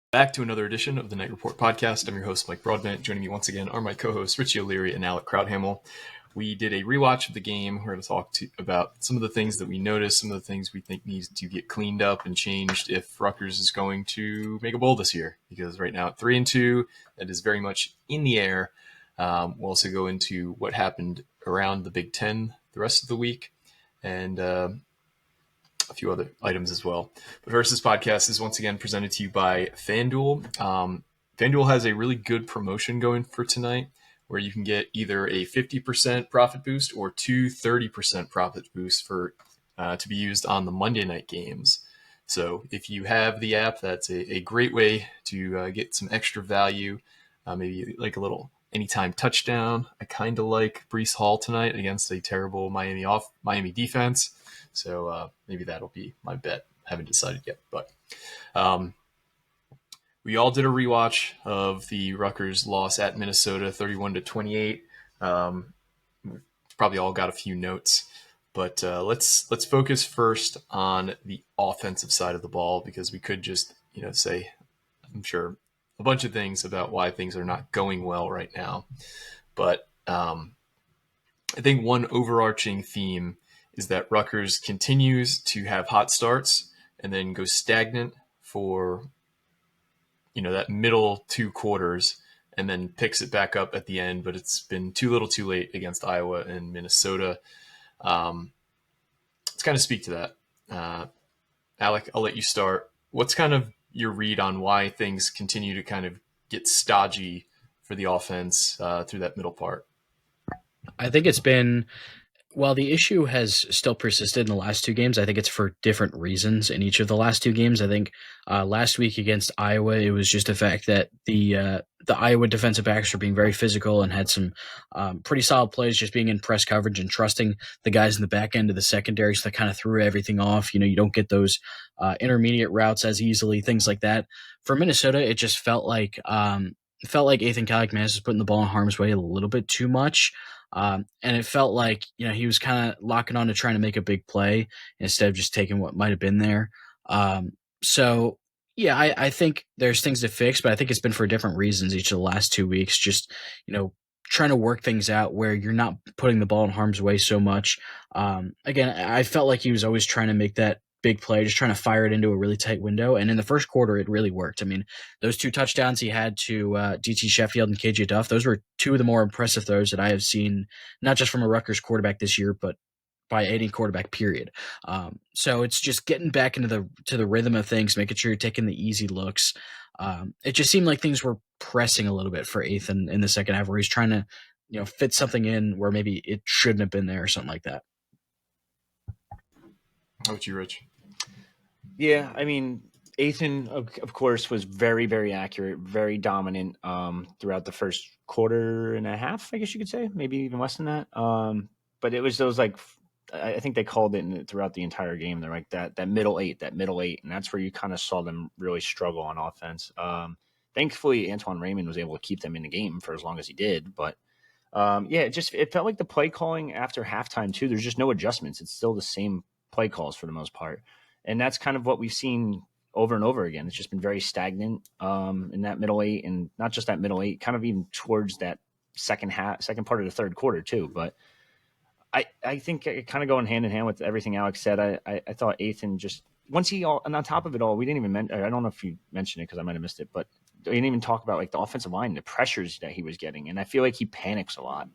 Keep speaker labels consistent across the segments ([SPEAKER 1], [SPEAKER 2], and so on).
[SPEAKER 1] Back to another edition of the Night Report podcast. I'm your host, Mike Broadbent. Joining me once again are my co-hosts, Richie O'Leary and Alec Crowdhamel. We did a rewatch of the game. We're going to talk about some of the things that we noticed, some of the things we think needs to get cleaned up and changed if Rutgers is going to make a bowl this year. Because right now at 3-2, that is very much in the air. We'll also go into what happened around the Big Ten the rest of the week and a few other items as well. But first, this podcast is once again presented to you by FanDuel. FanDuel has a really good promotion going for tonight where you can get either a 50% profit boost or two 30% profit boosts for to be used on the Monday night games. So if you have the app, that's a great way to get some extra value, maybe like a little anytime touchdown. I kind of like Breece Hall tonight against a terrible Miami defense. So maybe that'll be my bet. Haven't decided yet, but we all did a rewatch of the Rutgers loss at Minnesota, 31-28. We've probably all got a few notes, but let's focus first on the offensive side of the ball because we could just say, I'm sure, a bunch of things about why things are not going well right now, but I think one overarching theme is that Rutgers continues to have hot starts and then go stagnant for that middle two quarters and then picks it back up at the end, but it's been too little too late against Iowa and Minnesota. Let's kind of speak to that. Alec, I'll let you start. What's kind of your read on why things continue to kind of get stodgy for the offense through that middle part?
[SPEAKER 2] I think it's been, while the issue has still persisted in the last two games, I think it's for different reasons in each of the last two games. I think last week against Iowa, it was just the fact that the Iowa defensive backs were being very physical and had some pretty solid plays, just being in press coverage and trusting the guys in the back end of the secondary. So that kind of threw everything off. You don't get those intermediate routes as easily, things like that. For Minnesota, it just felt like Ethan Kaliakmanis was putting the ball in harm's way a little bit too much. And it felt like, he was kind of locking on to trying to make a big play instead of just taking what might have been there. So, yeah, I think there's things to fix, but I think it's been for different reasons each of the last 2 weeks. Just, trying to work things out where you're not putting the ball in harm's way so much. Again, I felt like he was always trying to make that big play, just trying to fire it into a really tight window. And in the first quarter, it really worked. I mean, those two touchdowns he had to DT Sheffield and KJ Duff, those were two of the more impressive throws that I have seen, not just from a Rutgers quarterback this year, but by any quarterback, period. So it's just getting back into the rhythm of things, making sure you're taking the easy looks. It just seemed like things were pressing a little bit for Ethan in the second half, where he's trying to, fit something in where maybe it shouldn't have been there or something like that.
[SPEAKER 1] How about you, Rich?
[SPEAKER 3] Yeah, I mean, Ethan, of course, was very, very accurate, very dominant throughout the first quarter and a half, I guess you could say, maybe even less than that. But it was those, I think they called it throughout the entire game. They're like that middle eight, and that's where you kind of saw them really struggle on offense. Thankfully, Antoine Raymond was able to keep them in the game for as long as he did. But it felt like the play calling after halftime too. There's just no adjustments. It's still the same play calls for the most part. And that's kind of what we've seen over and over again. It's just been very stagnant in that middle eight, and not just that middle eight, kind of even towards that second part of the third quarter too. But I think it kind of going hand in hand with everything Alex said. I thought Ethan just and on top of it all, we didn't even mention. I don't know if you mentioned it because I might have missed it, but we didn't even talk about the offensive line, the pressures that he was getting, and I feel like he panics a lot.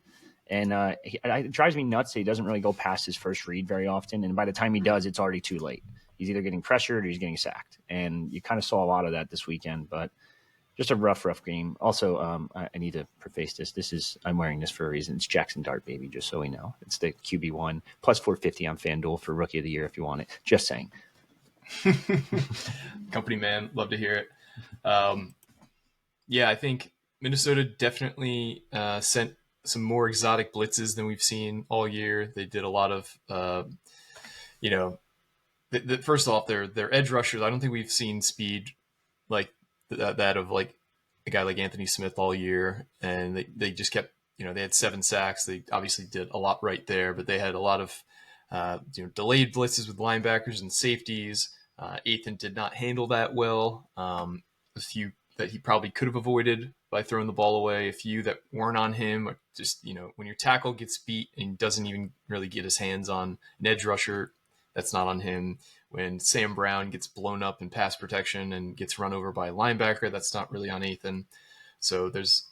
[SPEAKER 3] And it drives me nuts that he doesn't really go past his first read very often. And by the time he does, it's already too late. He's either getting pressured or he's getting sacked. And you kind of saw a lot of that this weekend. But just a rough game. Also, I need to preface this. I'm wearing this for a reason. It's Jackson Dart, baby, just so we know. It's the QB1 plus 450 on FanDuel for Rookie of the Year if you want it. Just saying.
[SPEAKER 1] Company man, love to hear it. I think Minnesota definitely sent some more exotic blitzes than we've seen all year. They did a lot of, first off, their edge rushers. I don't think we've seen speed like that of like a guy like Anthony Smith all year. And they just kept, they had 7 sacks. They obviously did a lot right there, but they had a lot of delayed blitzes with linebackers and safeties. Ethan did not handle that well. a few that he probably could have avoided by throwing the ball away, a few that weren't on him. Or just, when your tackle gets beat and doesn't even really get his hands on an edge rusher, that's not on him. When Sam Brown gets blown up in pass protection and gets run over by a linebacker, that's not really on Ethan. So there's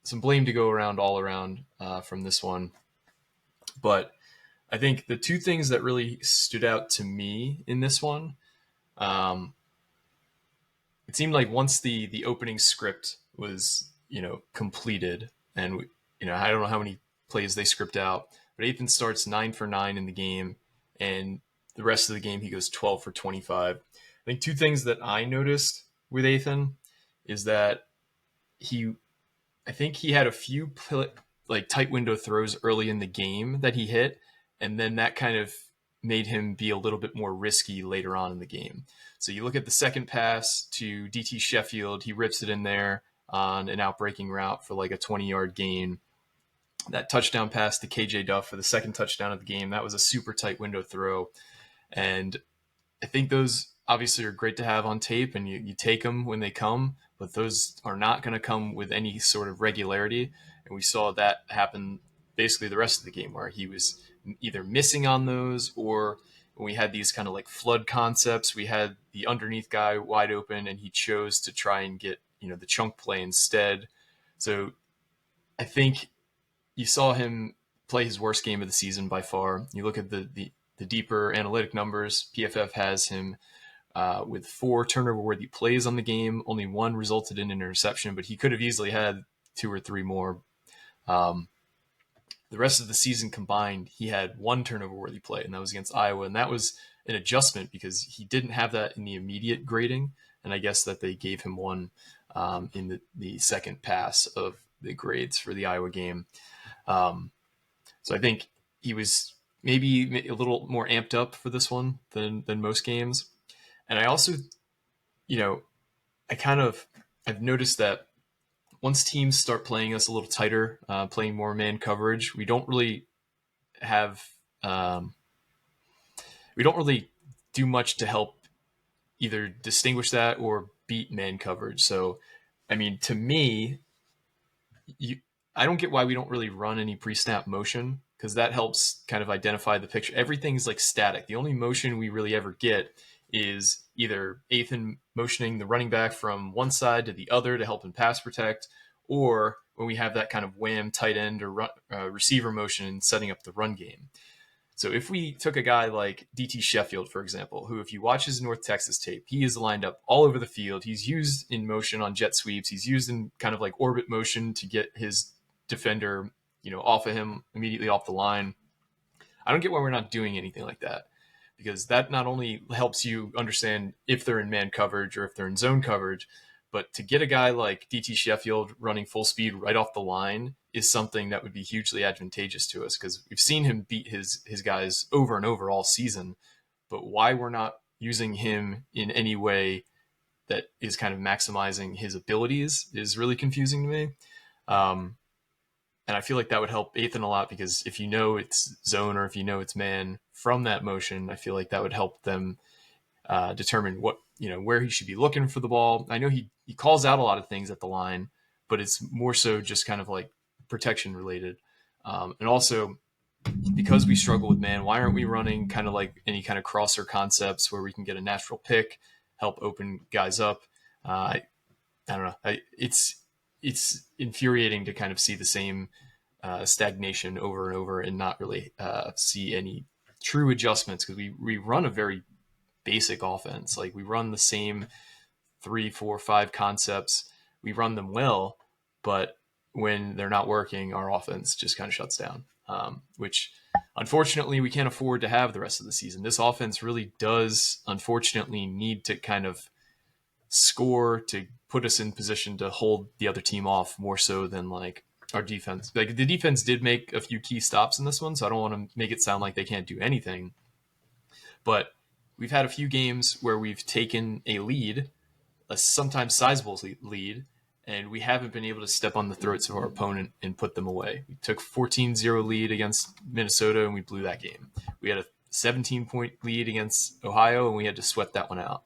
[SPEAKER 1] some blame to go around all around from this one. But I think the two things that really stood out to me in this one, it seemed like once the opening script was, completed, and, I don't know how many plays they script out, but Ethan starts 9 for 9 in the game, and the rest of the game he goes 12 for 25. I think two things that I noticed with Ethan is that I think he had a few tight window throws early in the game that he hit, and then that kind of made him be a little bit more risky later on in the game. So you look at the second pass to DT Sheffield, he rips it in there on an outbreaking route for like a 20-yard gain. That touchdown pass to KJ Duff for the second touchdown of the game, that was a super tight window throw. And I think those obviously are great to have on tape, and you take them when they come, but those are not going to come with any sort of regularity. And we saw that happen basically the rest of the game, where he was either missing on those, or when we had these kind of like flood concepts, we had the underneath guy wide open and he chose to try and get, the chunk play instead. So I think you saw him play his worst game of the season by far. You look at the deeper analytic numbers, PFF has him with 4 turnover-worthy plays on the game. Only 1 resulted in an interception, but he could have easily had 2 or 3 more. The rest of the season combined, he had 1 turnover-worthy play, and that was against Iowa. And that was an adjustment because he didn't have that in the immediate grading, and I guess that they gave him 1 in the second pass of the grades for the Iowa game. So I think he was maybe a little more amped up for this one than most games. And I also, I've noticed that once teams start playing us a little tighter, playing more man coverage, we don't really do much to help either distinguish that or beat man coverage. So, I mean, to me, I don't get why we don't really run any pre-snap motion, because that helps kind of identify the picture. Everything's like static. The only motion we really ever get is either Ethan motioning the running back from one side to the other to help him pass protect, or when we have that kind of wham tight end or receiver motion setting up the run game. So if we took a guy like DT Sheffield, for example, who, if you watch his North Texas tape, he is lined up all over the field. He's used in motion on jet sweeps. He's used in kind of like orbit motion to get his defender, off of him, immediately off the line. I don't get why we're not doing anything like that, because that not only helps you understand if they're in man coverage or if they're in zone coverage, but to get a guy like DT Sheffield running full speed right off the line is something that would be hugely advantageous to us, because we've seen him beat his guys over and over all season. But why we're not using him in any way that is kind of maximizing his abilities is really confusing to me. And I feel like that would help Ethan a lot, because if it's zone or if it's man from that motion, I feel like that would help them determine where he should be looking for the ball. I know he calls out a lot of things at the line, but it's more so just kind of like protection related. And also, because we struggle with man, why aren't we running kind of like any kind of crosser concepts where we can get a natural pick, help open guys up? I don't know. It's infuriating to kind of see the same stagnation over and over and not really see any true adjustments, because we run a very basic offense. Like, we run the same 3, 4, 5 concepts. We run them well, but when they're not working, our offense just kind of shuts down, which unfortunately we can't afford to have the rest of the season. This offense really does, unfortunately, need to kind of score to put us in position to hold the other team off, more so than like our defense. Like, the defense did make a few key stops in this one, so I don't want to make it sound like they can't do anything. But we've had a few games where we've taken a lead, a sometimes sizable lead, and we haven't been able to step on the throats of our opponent and put them away. We took 14-0 lead against Minnesota, and we blew that game. We had a 17-point lead against Ohio, and we had to sweat that one out.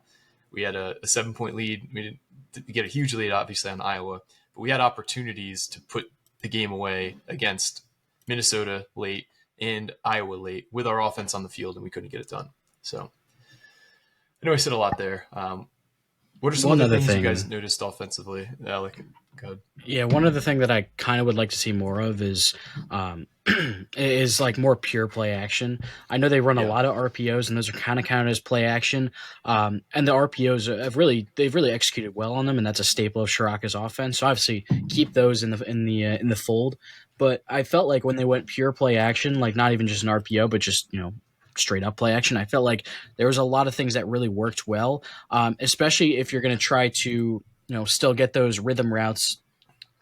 [SPEAKER 1] We had a 7-point lead. We get a huge lead, obviously, on Iowa, but we had opportunities to put the game away against Minnesota late and Iowa late with our offense on the field, and we couldn't get it done. So I know I said a lot there. What are some
[SPEAKER 2] One
[SPEAKER 1] of the
[SPEAKER 2] other
[SPEAKER 1] things you
[SPEAKER 2] thing.
[SPEAKER 1] guys noticed offensively, Alec? Go ahead.
[SPEAKER 2] Yeah, one other thing that I kind of would like to see more of is like more pure play action. I know they run a
[SPEAKER 1] Yeah.
[SPEAKER 2] lot of RPOs, and those are kind of counted as play action. And the RPOs they've really executed well on them, and that's a staple of Shiraka's offense. So obviously keep those in the fold. But I felt like when they went pure play action, like not even just an RPO, but just straight up play action, I felt like there was a lot of things that really worked well, especially if you're going to try to still get those rhythm routes,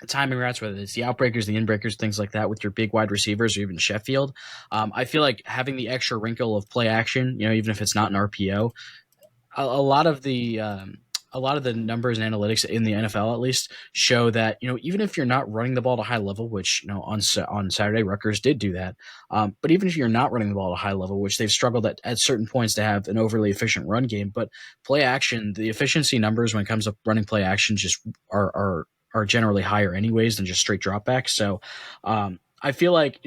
[SPEAKER 2] timing routes, whether it's the outbreakers, the inbreakers, things like that with your big wide receivers or even Sheffield. I feel like having the extra wrinkle of play action, even if it's not an RPO, a lot of the numbers and analytics in the NFL at least show that even if you're not running the ball to high level, which on Saturday Rutgers did do that, but even if you're not running the ball to high level, which they've struggled at certain points to have an overly efficient run game, but play action, the efficiency numbers when it comes to running play action just are generally higher anyways than just straight dropbacks. So I feel like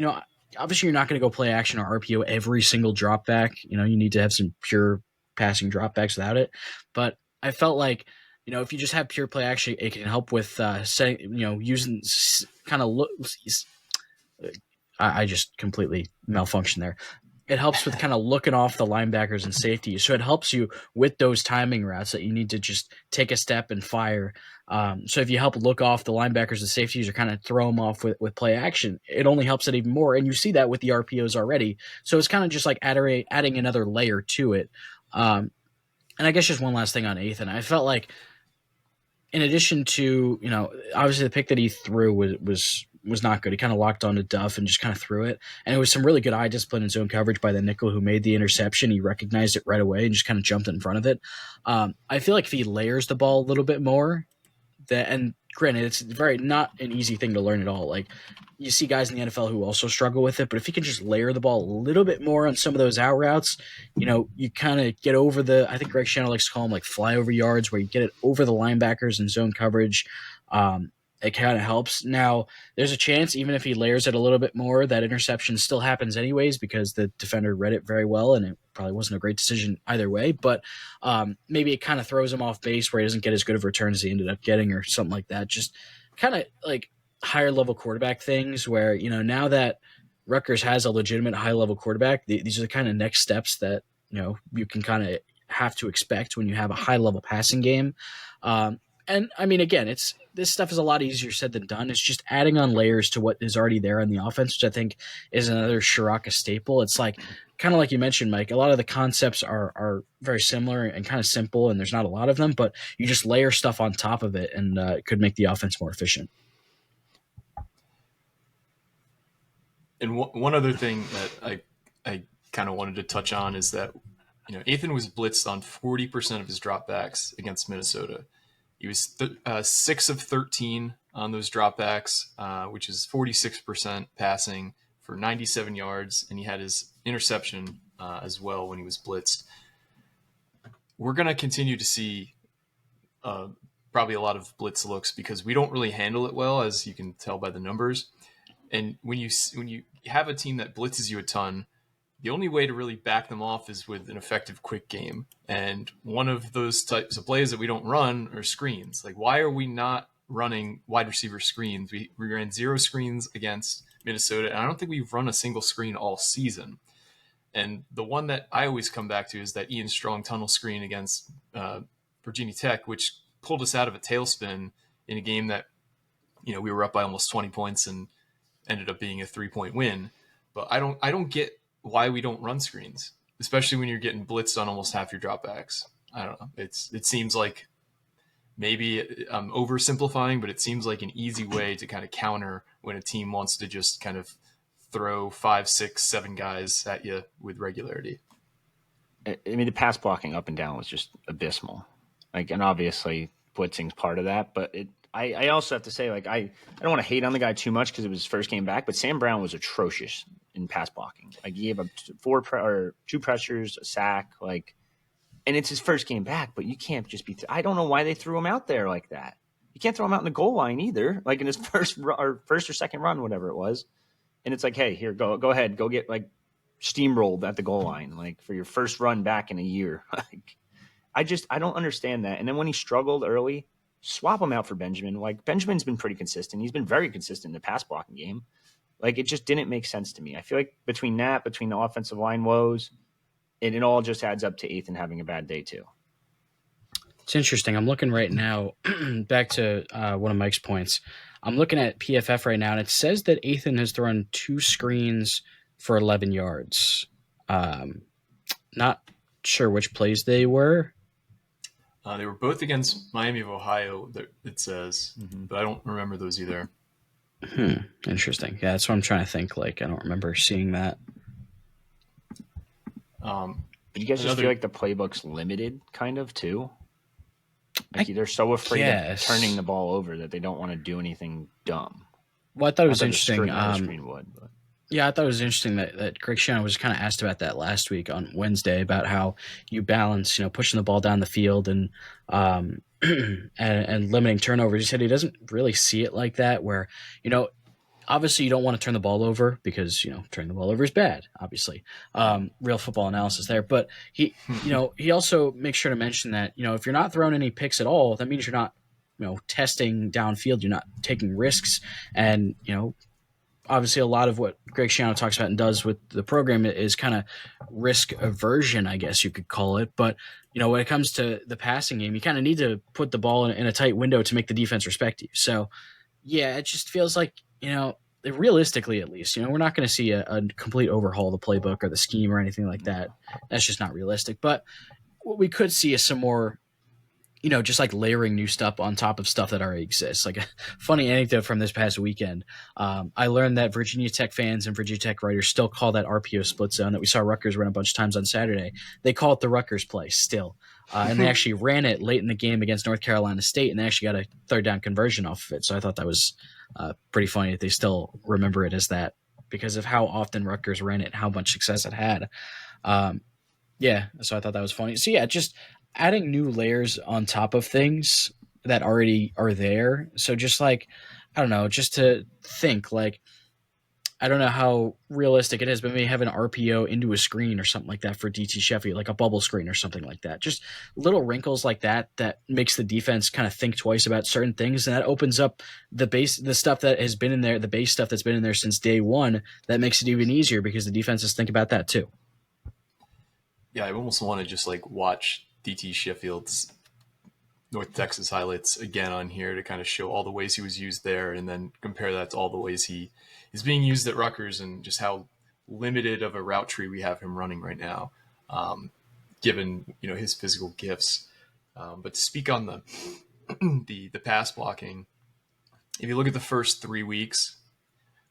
[SPEAKER 2] obviously you're not going to go play action or RPO every single dropback. You need to have some pure passing dropbacks without it. But I felt like, if you just have pure play action, it can help with setting, using kind of look. I just completely malfunctioned there. It helps with kind of looking off the linebackers and safeties. So it helps you with those timing routes that you need to just take a step and fire. So if you help look off the linebackers and safeties or kind of throw them off with play action, it only helps it even more. And you see that with the RPOs already. So it's kind of just like adding another layer to it. And I guess just one last thing on Ethan. I felt like in addition to, obviously the pick that he threw was not good. He kind of locked onto Duff and just kind of threw it. And it was some really good eye discipline and zone coverage by the nickel who made the interception. He recognized it right away and just kind of jumped in front of it. I feel like if he layers the ball a little bit more, and granted, it's very not an easy thing to learn at all. Like you see guys in the NFL who also struggle with it, but if you can just layer the ball a little bit more on some of those out routes, you kind of get over I think Greg Shannon likes to call them like flyover yards, where you get it over the linebackers and zone coverage. It kind of helps. Now, there's a chance, even if he layers it a little bit more, that interception still happens anyways because the defender read it very well, and it probably wasn't a great decision either way. But maybe it kind of throws him off base where he doesn't get as good of returns as he ended up getting or something like that. Just kind of like higher level quarterback things where, now that Rutgers has a legitimate high level quarterback, these are the kind of next steps that, you can kind of have to expect when you have a high level passing game. And I mean, again, this stuff is a lot easier said than done. It's just adding on layers to what is already there on the offense, which I think is another Shiraka staple. It's like kind of like you mentioned, Mike. A lot of the concepts are very similar and kind of simple, and there's not a lot of them, but you just layer stuff on top of it, and it could make the offense more efficient.
[SPEAKER 1] And one other thing that I kind of wanted to touch on is that Ethan was blitzed on 40% of his dropbacks against Minnesota. He was 6 of 13 on those dropbacks, which is 46% passing for 97 yards, and he had his interception as well when he was blitzed. We're going to continue to see probably a lot of blitz looks because we don't really handle it well, as you can tell by the numbers. And when you have a team that blitzes you a ton, the only way to really back them off is with an effective quick game. And one of those types of plays that we don't run are screens. Like, why are we not running wide receiver screens? We ran 0 screens against Minnesota, and I don't think we've run a single screen all season. And the one that I always come back to is that Ian Strong tunnel screen against Virginia Tech, which pulled us out of a tailspin in a game that, we were up by almost 20 points and ended up being a 3-point win. But I don't get why we don't run screens, especially when you're getting blitzed on almost half your dropbacks. I don't know. It seems like maybe I'm oversimplifying, but it seems like an easy way to kind of counter when a team wants to just kind of throw 5, 6, 7 guys at you with regularity.
[SPEAKER 3] I mean, the pass blocking up and down was just abysmal. And obviously blitzing's part of that, but I also have to say, I don't want to hate on the guy too much because it was his first game back, but Sam Brown was atrocious in pass blocking. He gave up 2 pressures, a sack. and it's his first game back, but you can't just be. I don't know why they threw him out there like that. You can't throw him out in the goal line either, like in his first or second run, whatever it was. And it's like, hey, here, go ahead, go get like steamrolled at the goal line, like for your first run back in a year. Like, I don't understand that. And then when he struggled early, swap him out for Benjamin. Like Benjamin's been pretty consistent. He's been very consistent in the pass blocking game. Like it just didn't make sense to me. I feel like between the offensive line woes, and it all just adds up to Ethan having a bad day too.
[SPEAKER 2] It's interesting. I'm looking right now, back to one of Mike's points. I'm looking at PFF right now, and it says that Ethan has thrown 2 screens for 11 yards. Not sure which plays they were.
[SPEAKER 1] They were both against Miami of Ohio, it says, but I don't remember those either.
[SPEAKER 2] Interesting. Yeah, that's what I'm trying to think. Like, I don't remember seeing that.
[SPEAKER 3] But you guys just feel like the playbook's limited, kind of, too? Like they're so afraid of turning the ball over that they don't want to do anything dumb.
[SPEAKER 2] Well, I thought it was interesting.
[SPEAKER 3] Yeah,
[SPEAKER 2] I thought it was interesting that Greg Schiano was kind of asked about that last week on Wednesday, about how you balance, pushing the ball down the field and and limiting turnovers. He said he doesn't really see it like that, where, obviously you don't want to turn the ball over because, turning the ball over is bad, obviously. Real football analysis there. But he also makes sure to mention that, if you're not throwing any picks at all, that means you're not, testing downfield, you're not taking risks. And, obviously a lot of what Greg Schiano talks about and does with the program is kind of risk aversion, I guess you could call it. But, when it comes to the passing game, you kind of need to put the ball in a tight window to make the defense respect you. So, yeah, it just feels like, realistically at least, we're not going to see a complete overhaul of the playbook or the scheme or anything like that. That's just not realistic. But what we could see is some more, just like layering new stuff on top of stuff that already exists. Like a funny anecdote from this past weekend, I learned that Virginia Tech fans and Virginia Tech writers still call that RPO split zone that we saw Rutgers run a bunch of times on Saturday. They call it the Rutgers play still. And they actually ran it late in the game against North Carolina State, and they actually got a third down conversion off of it. So I thought that was pretty funny that they still remember it as that because of how often Rutgers ran it and how much success it had. So I thought that was funny. So yeah, just adding new layers on top of things that already are there. So just like, I don't know, just to think like, I don't know how realistic it is, but maybe have an RPO into a screen or something like that for DT Sheffield, like a bubble screen or something like that. Just little wrinkles like that makes the defense kind of think twice about certain things. And that opens up the stuff that has been in there, the base stuff that's been in there since day one. That makes it even easier because the defenses think about that too.
[SPEAKER 1] Yeah, I almost want to just like watch DT Sheffield's North Texas highlights again on here to kind of show all the ways he was used there and then compare that to all the ways he is being used at Rutgers and just how limited of a route tree we have him running right now, given, his physical gifts. But to speak on the pass blocking, if you look at the first 3 weeks,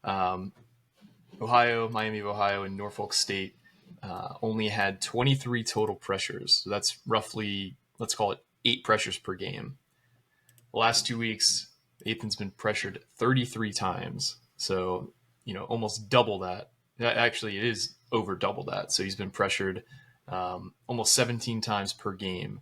[SPEAKER 1] Ohio, Miami of Ohio, and Norfolk State only had 23 total pressures. So that's roughly, let's call it 8 pressures per game. The last 2 weeks, Ethan's been pressured 33 times. So, almost double that. Actually, it is over double that. So he's been pressured almost 17 times per game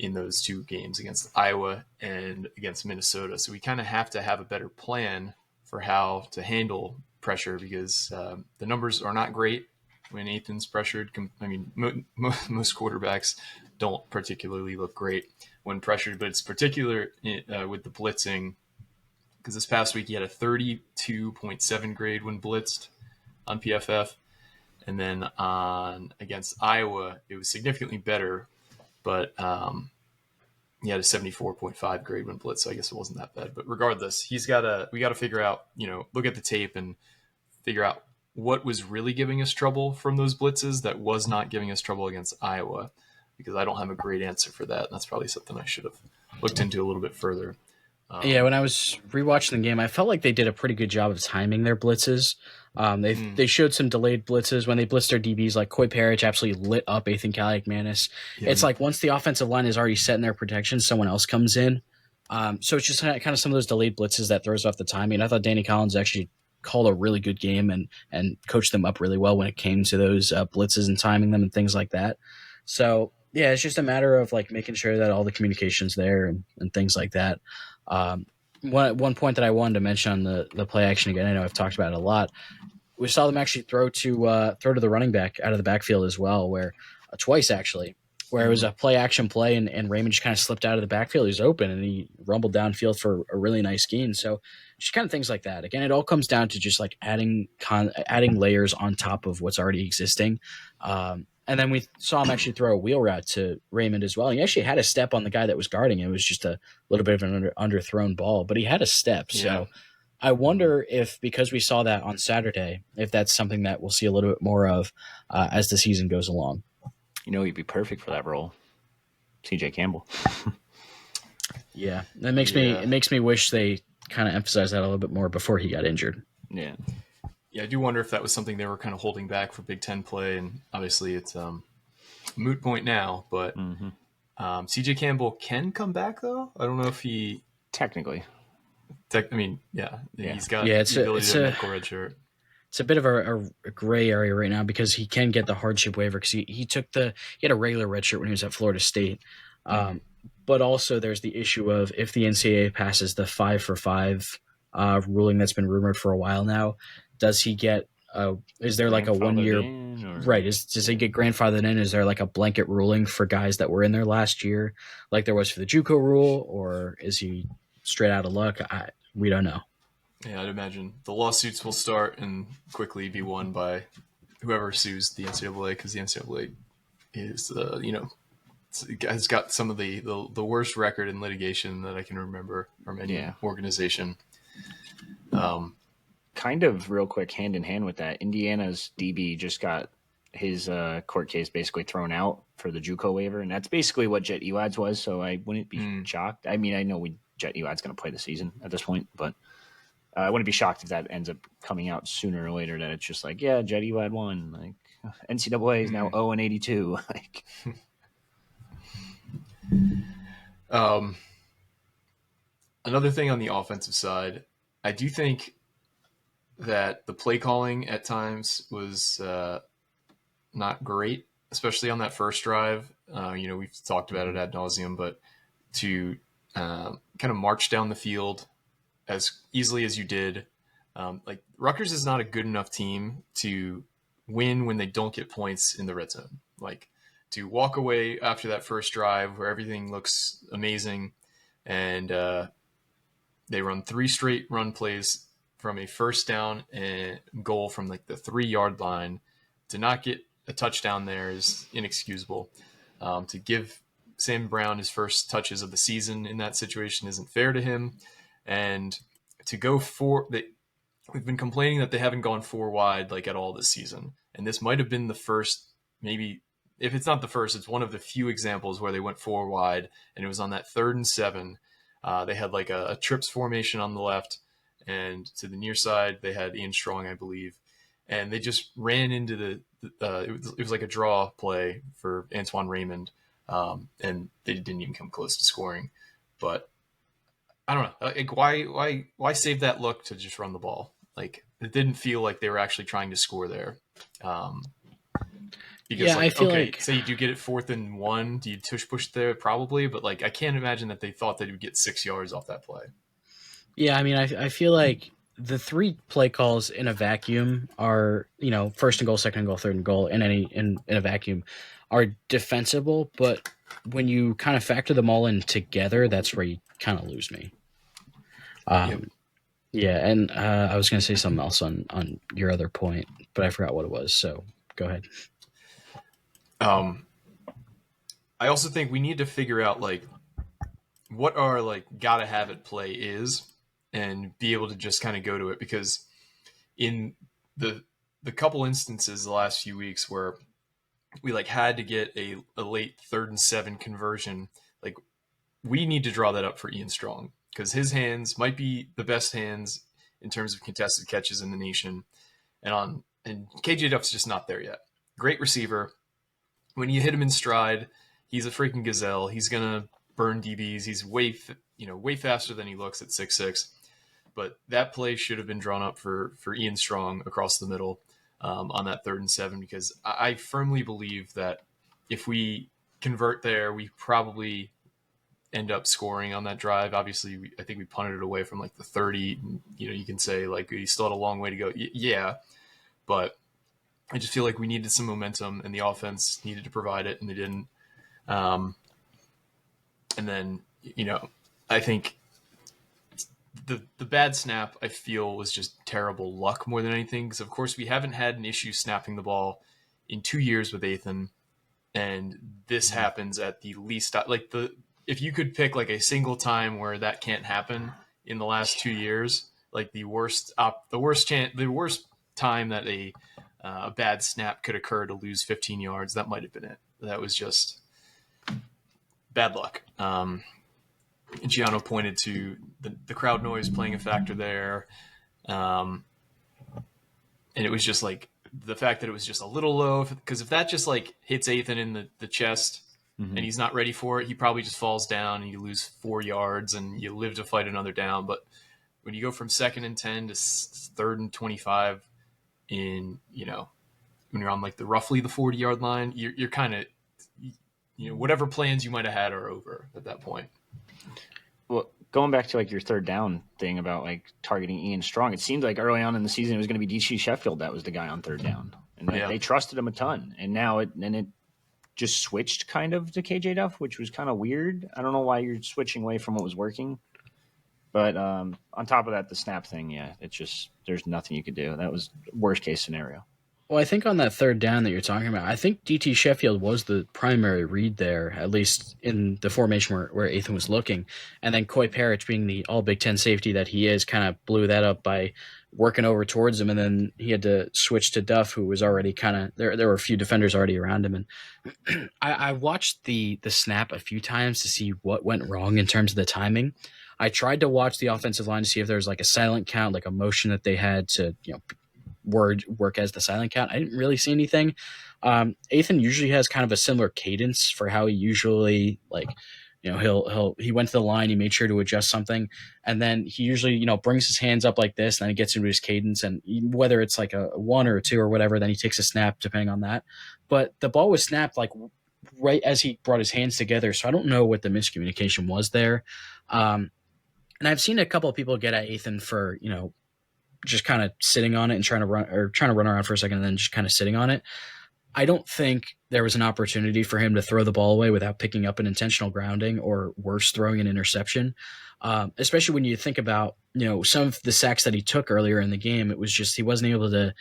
[SPEAKER 1] in those 2 games against Iowa and against Minnesota. So we kind of have to have a better plan for how to handle pressure because the numbers are not great when Ethan's pressured. I mean, most quarterbacks don't particularly look great when pressured, but it's particular with the blitzing because this past week he had a 32.7 grade when blitzed on PFF. And then against Iowa, it was significantly better, but he had a 74.5 grade when blitzed, so I guess it wasn't that bad. But regardless, we got to figure out, look at the tape and figure out what was really giving us trouble from those blitzes that was not giving us trouble against Iowa, because I don't have a great answer for that. And that's probably something I should have looked into a little bit further.
[SPEAKER 2] When I was rewatching the game, I felt like they did a pretty good job of timing their blitzes. They showed some delayed blitzes when they blitzed their DBs, like Coy Parrish absolutely lit up Ethan Kaliakmanis. Yeah. It's like once the offensive line is already set in their protection, someone else comes in. So it's just kind of some of those delayed blitzes that throws off the timing. I thought Danny Collins actually called a really good game and coached them up really well when it came to those blitzes and timing them and things like that. So Yeah, it's just a matter of like making sure that all the communication's there and things like that. Um, one point that I wanted to mention on the play action again, I know I've talked about it a lot. We saw them actually throw to the running back out of the backfield as well, where twice actually, where it was a play action play and Raymond just kind of slipped out of the backfield. He was open and he rumbled downfield for a really nice gain. So just kind of things like that. Again, it all comes down to just like adding layers on top of what's already existing. And then we saw him actually throw a wheel route to Raymond as well. He actually had a step on the guy that was guarding him. It was just a little bit of an underthrown ball, but he had a step. So
[SPEAKER 1] Yeah.
[SPEAKER 2] I wonder if, because we saw that on Saturday, if that's something that we'll see a little bit more of as the season goes along.
[SPEAKER 3] You know, he'd be perfect for that role. CJ Campbell.
[SPEAKER 2] Yeah, that makes me. It makes me wish they kind of emphasized that a little bit more before he got injured.
[SPEAKER 3] Yeah.
[SPEAKER 1] Yeah, I do wonder if that was something they were kind of holding back for Big Ten play, and obviously it's moot point now. But CJ Campbell can come back though. I don't know if he
[SPEAKER 3] technically.
[SPEAKER 1] He's got
[SPEAKER 2] it's
[SPEAKER 1] the ability
[SPEAKER 2] a
[SPEAKER 1] to medical redshirt.
[SPEAKER 2] It's a bit of a gray area right now because he can get the hardship waiver because he had a regular redshirt when he was at Florida State. But also there's the issue of if the NCAA passes the 5-for-5 ruling that's been rumored for a while now, does he get is there like a 1 year right? Does he get grandfathered in? Is there like a blanket ruling for guys that were in there last year, like there was for the JUCO rule, or is he straight out of luck? We don't know.
[SPEAKER 1] Yeah, I'd imagine the lawsuits will start and quickly be won by whoever sues the NCAA because the NCAA is has got some of the worst record in litigation that I can remember from any organization.
[SPEAKER 3] Kind of real quick, hand in hand with that, Indiana's DB just got his court case basically thrown out for the JUCO waiver, and that's basically what Jet Ewad's was. So I wouldn't be shocked. I mean, I know Jet Ewad's going to play the season at this point, but I wouldn't be shocked if that ends up coming out sooner or later. That it's just like, yeah, Jet Ewad won. Like NCAA is now 0-82. Like,
[SPEAKER 1] another thing on the offensive side, I do think that the play calling at times was not great, especially on that first drive. We've talked about it ad nauseum, but to kind of march down the field as easily as you did, like Rutgers is not a good enough team to win when they don't get points in the red zone. Like to walk away after that first drive where everything looks amazing and they run 3 straight run plays from a first down and goal from like the 3-yard line. To not get a touchdown there is inexcusable. To give Sam Brown his first touches of the season in that situation isn't fair to him. And to go we've been complaining that they haven't gone 4 wide like at all this season. And this might have been the first, maybe if it's not the first, it's one of the few examples where they went 4 wide and it was on that 3rd and 7. They had like a trips formation on the left, and to the near side they had Ian Strong, I believe, and they just ran into it was like a draw play for Antoine Raymond, and they didn't even come close to scoring. But I don't know, like why save that look to just run the ball? Like it didn't feel like they were actually trying to score there. Because
[SPEAKER 2] I feel like
[SPEAKER 1] say you do get it 4th and 1, do you tush push there? Probably, but like I can't imagine that they thought that he would get 6 yards off that play.
[SPEAKER 2] Yeah, I mean, I feel like the 3 play calls in a vacuum are, first and goal, second and goal, third and goal in a vacuum are defensible, but when you kind of factor them all in together, that's where you kind of lose me. Yeah, and I was going to say something else on your other point, but I forgot what it was, so go ahead.
[SPEAKER 1] I also think we need to figure out like what our like gotta have it play is and be able to just kind of go to it, because in the couple instances the last few weeks where we like had to get a late 3rd and 7 conversion, like we need to draw that up for Ian Strong because his hands might be the best hands in terms of contested catches in the nation, and KJ Duff's just not there yet. Great receiver. When you hit him in stride, he's a freaking gazelle. He's gonna burn DBs. He's way faster than he looks at 6'6". But that play should have been drawn up for Ian Strong across the middle on that 3rd and 7, because I firmly believe that if we convert there, we probably end up scoring on that drive. Obviously, I think we punted it away from like the 30. You can say like we still had a long way to go. Yeah, but I just feel like we needed some momentum, and the offense needed to provide it, and they didn't. And then I think the bad snap, I feel, was just terrible luck more than anything, because of course we haven't had an issue snapping the ball in 2 years with Ethan, and this happens at the least. Like if you could pick like a single time where that can't happen in the last 2 years, like the worst time that a bad snap could occur to lose 15 yards, that might have been it. That was just bad luck. Giano pointed to the crowd noise playing a factor there. And it was just like the fact that it was just a little low, because if that just like hits Ethan in the chest and he's not ready for it, he probably just falls down and you lose 4 yards and you live to fight another down. But when you go from 2nd and 10 to 3rd and 25 when you're on like roughly the 40-yard line, you're kind of, whatever plans you might have had are over at that point.
[SPEAKER 3] Well, going back to like your 3rd down thing about like targeting Ian Strong, it seemed like early on in the season it was going to be DC Sheffield that was the guy on 3rd down, and they trusted him a ton. And now it just switched kind of to KJ Duff, which was kind of weird. I don't know why you're switching away from what was working, but on top of that, the snap thing, it's just there's nothing you could do. That was worst case scenario.
[SPEAKER 2] Well, I think on that 3rd down that you're talking about, I think DT Sheffield was the primary read there, at least in the formation where Ethan was looking. And then Coy Parrish, being the all Big Ten safety that he is, kind of blew that up by working over towards him. And then he had to switch to Duff, who was already kind of there. There were a few defenders already around him. And I watched the snap a few times to see what went wrong in terms of the timing. I tried to watch the offensive line to see if there was like a silent count, like a motion that they had to, work as the silent count. I didn't really see anything. Ethan usually has kind of a similar cadence for how he usually he went to the line, he made sure to adjust something, and then he usually brings his hands up like this, and then he gets into his cadence, and whether it's like a 1 or a 2 or whatever, then he takes a snap depending on that. But the ball was snapped like right as he brought his hands together, so I don't know what the miscommunication was there. And I've seen a couple of people get at Ethan for just kind of sitting on it and trying to run around for a second and then just kind of sitting on it. I don't think there was an opportunity for him to throw the ball away without picking up an intentional grounding, or worse, throwing an interception. Especially when you think about, some of the sacks that he took earlier in the game, it was just, he wasn't able to,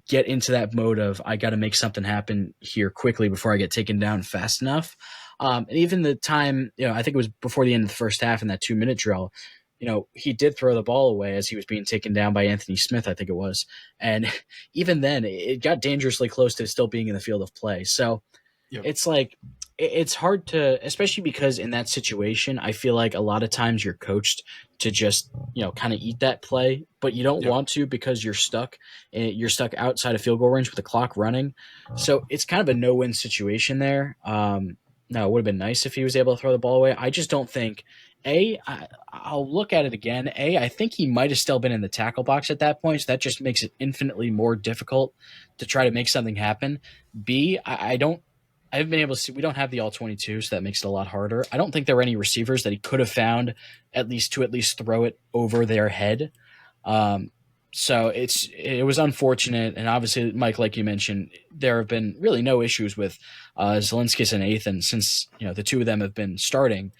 [SPEAKER 2] get into that mode of, I got to make something happen here quickly before I get taken down fast enough. And even the time, I think it was before the end of the first half in that 2-minute drill, he did throw the ball away as he was being taken down by Anthony Smith, I think it was. And even then, it got dangerously close to still being in the field of play. So It's like, it's hard to, especially because in that situation, I feel like a lot of times you're coached to just, kind of eat that play, but you don't want to, because you're stuck outside of field goal range with the clock running. So it's kind of a no-win situation there. No, it would have been nice if he was able to throw the ball away. I just don't think, I'll look at it again. I think he might have still been in the tackle box at that point, so that just makes it infinitely more difficult to try to make something happen. B, I haven't been able to see, we don't have the all 22, so that makes it a lot harder. I don't think there were any receivers that he could have found to throw it over their head. So it was unfortunate, and obviously, Mike, like you mentioned, there have been really no issues with Zelinskis and Ethan since the two of them have been starting.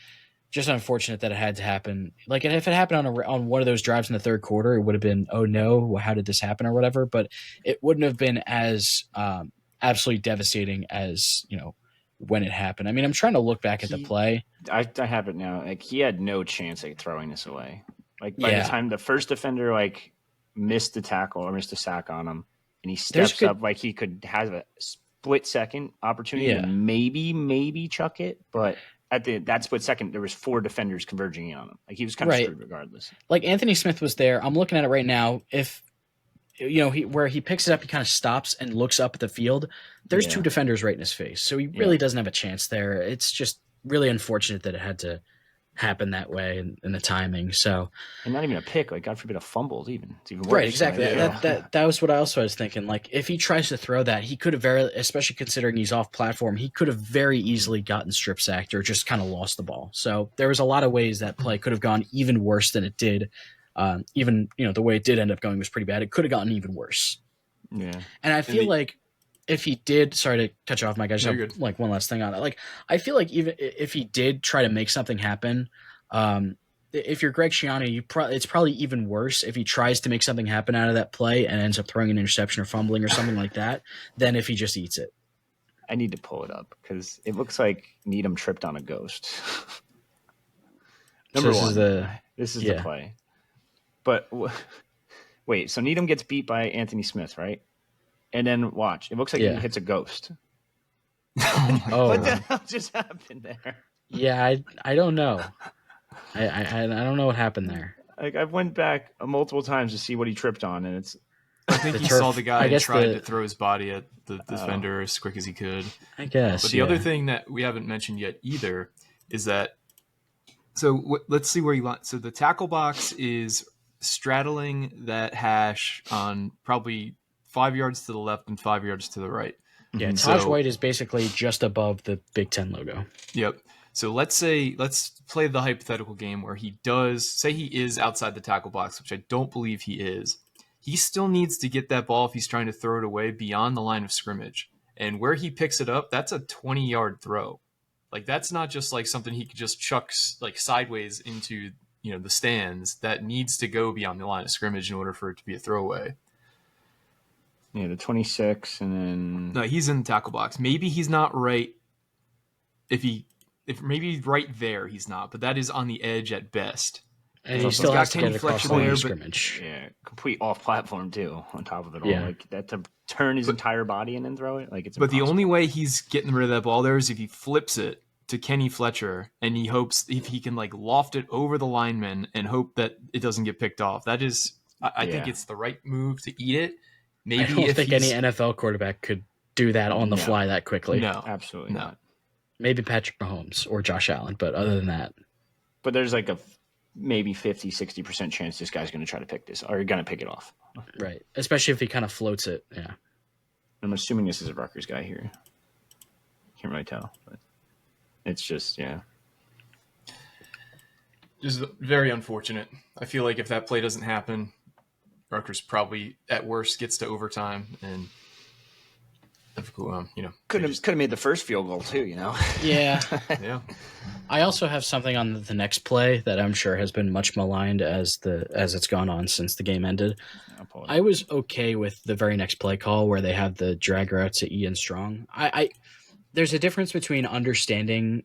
[SPEAKER 2] Just unfortunate that it had to happen. Like, if it happened on one of those drives in the 3rd quarter, it would have been, oh no, how did this happen or whatever. But it wouldn't have been as absolutely devastating as when it happened. I mean, I'm trying to look back at the play.
[SPEAKER 3] I have it now. Like, he had no chance at throwing this away. Like, by the time the first defender missed the tackle or missed a sack on him, and he steps up, like he could have a split second opportunity to maybe chuck it, but at that split second, there was 4 defenders converging on him. Like, he was kind of screwed regardless.
[SPEAKER 2] Like, Anthony Smith was there. I'm looking at it right now. If where he picks it up, he kind of stops and looks up at the field. There's 2 defenders right in his face, so he really doesn't have a chance there. It's just really unfortunate that it had to happen that way and the timing. So,
[SPEAKER 3] and not even a pick, like God forbid a fumble, even it's even worse.
[SPEAKER 2] Right, exactly.
[SPEAKER 3] Right?
[SPEAKER 2] That was what I also was thinking. Like, if he tries to throw that, he could have especially considering he's off platform, he could have very easily gotten strip sacked or just kind of lost the ball. So there was a lot of ways that play could have gone even worse than it did. Even the way it did end up going was pretty bad. It could have gotten even worse.
[SPEAKER 3] Yeah,
[SPEAKER 2] and I feel like if he did, sorry to cut you off, Mike, I just have like one last thing on it. Like, I feel like even if he did try to make something happen, if you're Greg Schiano, it's probably even worse if he tries to make something happen out of that play and ends up throwing an interception or fumbling or something like that, than if he just eats it.
[SPEAKER 3] I need to pull it up because it looks like Needham tripped on a ghost. Number one, this is the play. But wait, so Needham gets beat by Anthony Smith, right? And then watch, it looks like he hits a ghost. What the hell just happened there?
[SPEAKER 2] Yeah, I don't know. I don't know what happened there.
[SPEAKER 3] Like, I went back multiple times to see what he tripped on, and it's.
[SPEAKER 1] I think he saw the guy and tried to throw his body at the defender as quick as he could.
[SPEAKER 2] I guess.
[SPEAKER 1] But the other thing that we haven't mentioned yet either is that. So let's see where you want. So the tackle box is straddling that hash on probably 5 yards to the left and 5 yards to the right.
[SPEAKER 2] Yeah, Taj White is basically just above the Big Ten logo.
[SPEAKER 1] Yep. So let's play the hypothetical game where he is outside the tackle box, which I don't believe he is. He still needs to get that ball if he's trying to throw it away beyond the line of scrimmage. And where he picks it up, that's a 20-yard throw. Like, that's not just like something he could just chuck like sideways into, the stands. That needs to go beyond the line of scrimmage in order for it to be a throwaway.
[SPEAKER 3] Yeah, the 26, and then
[SPEAKER 1] no, he's in the tackle box. Maybe he's not right. If maybe right there, he's not, but that is on the edge at best.
[SPEAKER 2] And he still has to get across the line of scrimmage.
[SPEAKER 3] Yeah, complete off platform too. On top of it all,
[SPEAKER 2] Yeah.
[SPEAKER 3] like that to turn his entire body and then throw it, like it's.
[SPEAKER 1] But
[SPEAKER 3] impossible.
[SPEAKER 1] the only way he's getting rid of that ball there is if he flips it to Kenny Fletcher, and he hopes if he can like loft it over the lineman and hope that it doesn't get picked off. That is, I think it's the right move to eat it. Maybe
[SPEAKER 2] I don't think any NFL quarterback could do that on the fly that quickly.
[SPEAKER 1] No,
[SPEAKER 3] absolutely not.
[SPEAKER 2] Maybe Patrick Mahomes or Josh Allen, but other than that.
[SPEAKER 3] But there's like a maybe 50-60% chance this guy's going to try to pick this, or going to pick it off.
[SPEAKER 2] Right, especially if he kind of floats it. Yeah.
[SPEAKER 3] I'm assuming this is a Rutgers guy here. Can't really tell, but it's just
[SPEAKER 1] Just very unfortunate. I feel like if that play doesn't happen, Rutgers probably at worst gets to overtime and
[SPEAKER 3] could have made the first field goal too.
[SPEAKER 2] Yeah.
[SPEAKER 1] Yeah.
[SPEAKER 2] I also have something on the next play that I'm sure has been much maligned as it's gone on since the game ended. I was okay with the very next play call where they have the drag route to Ian Strong. There's a difference between understanding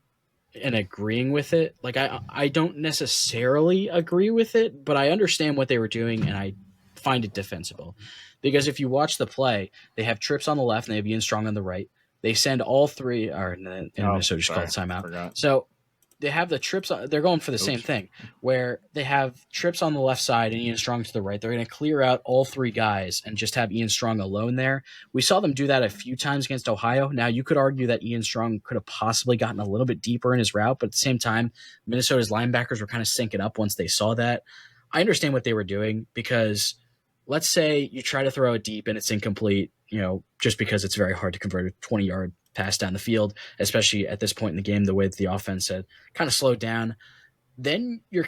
[SPEAKER 2] and agreeing with it. Like, I don't necessarily agree with it, but I understand what they were doing, and I find it defensible. Because if you watch the play, they have trips on the left and they have Ian Strong on the right. They send all three, Minnesota just called timeout. So they have the trips. They're going for the same thing, where they have trips on the left side and Ian Strong to the right. They're going to clear out all three guys and just have Ian Strong alone there. We saw them do that a few times against Ohio. Now, you could argue that Ian Strong could have possibly gotten a little bit deeper in his route, but at the same time, Minnesota's linebackers were kind of syncing up once they saw that. I understand what they were doing because let's say you try to throw it deep and it's incomplete, just because it's very hard to convert a 20-yard pass down the field, especially at this point in the game, the way that the offense had kind of slowed down. Then you're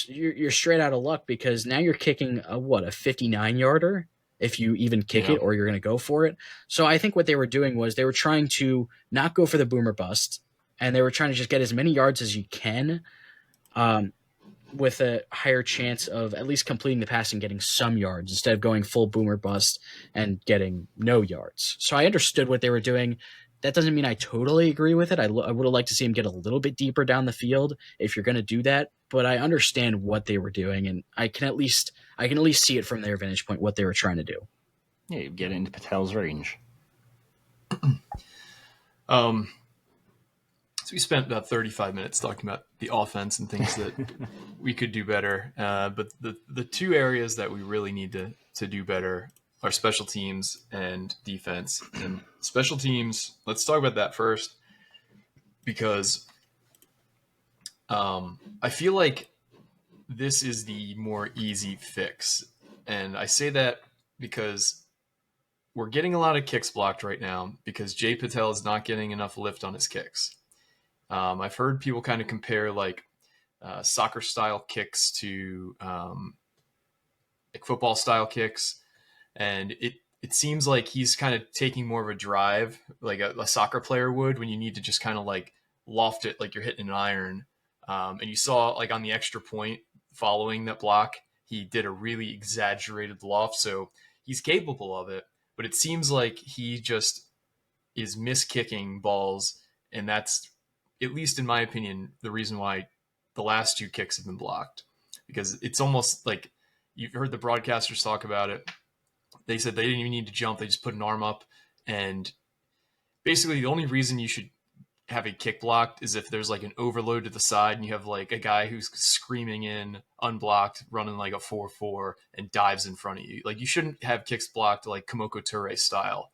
[SPEAKER 2] you're straight out of luck because now you're kicking a 59-yarder if you even kick it or you're going to go for it. So I think what they were doing was they were trying to not go for the boomer bust, and they were trying to just get as many yards as you can, with a higher chance of at least completing the pass and getting some yards instead of going full boomer bust and getting no yards. So I understood what they were doing. That doesn't mean I totally agree with it. I would have liked to see him get a little bit deeper down the field if you're going to do that, but I understand what they were doing, and I can at least see it from their vantage point what they were trying to do.
[SPEAKER 3] Yeah, you get into Patel's range.
[SPEAKER 1] So we spent about 35 minutes talking about the offense and things that we could do better. But the two areas that we really need to do better are special teams and defense. And special teams, let's talk about that first, because I feel like this is the more easy fix. And I say that because we're getting a lot of kicks blocked right now because Jay Patel is not getting enough lift on his kicks. I've heard people kind of compare like soccer style kicks to like football style kicks, and it seems like he's kind of taking more of a drive like a soccer player would when you need to just kind of like loft it like you're hitting an iron. And you saw like on the extra point following that block, he did a really exaggerated loft, so he's capable of it. But it seems like he just is miskicking balls, and that's, at least in my opinion, the reason why the last two kicks have been blocked. Because it's almost like you've heard the broadcasters talk about it. They said they didn't even need to jump; they just put an arm up, and basically the only reason you should have a kick blocked is if there's like an overload to the side and you have like a guy who's screaming in unblocked, running like a 4-4 and dives in front of you. Like you shouldn't have kicks blocked like Komoko Toure style.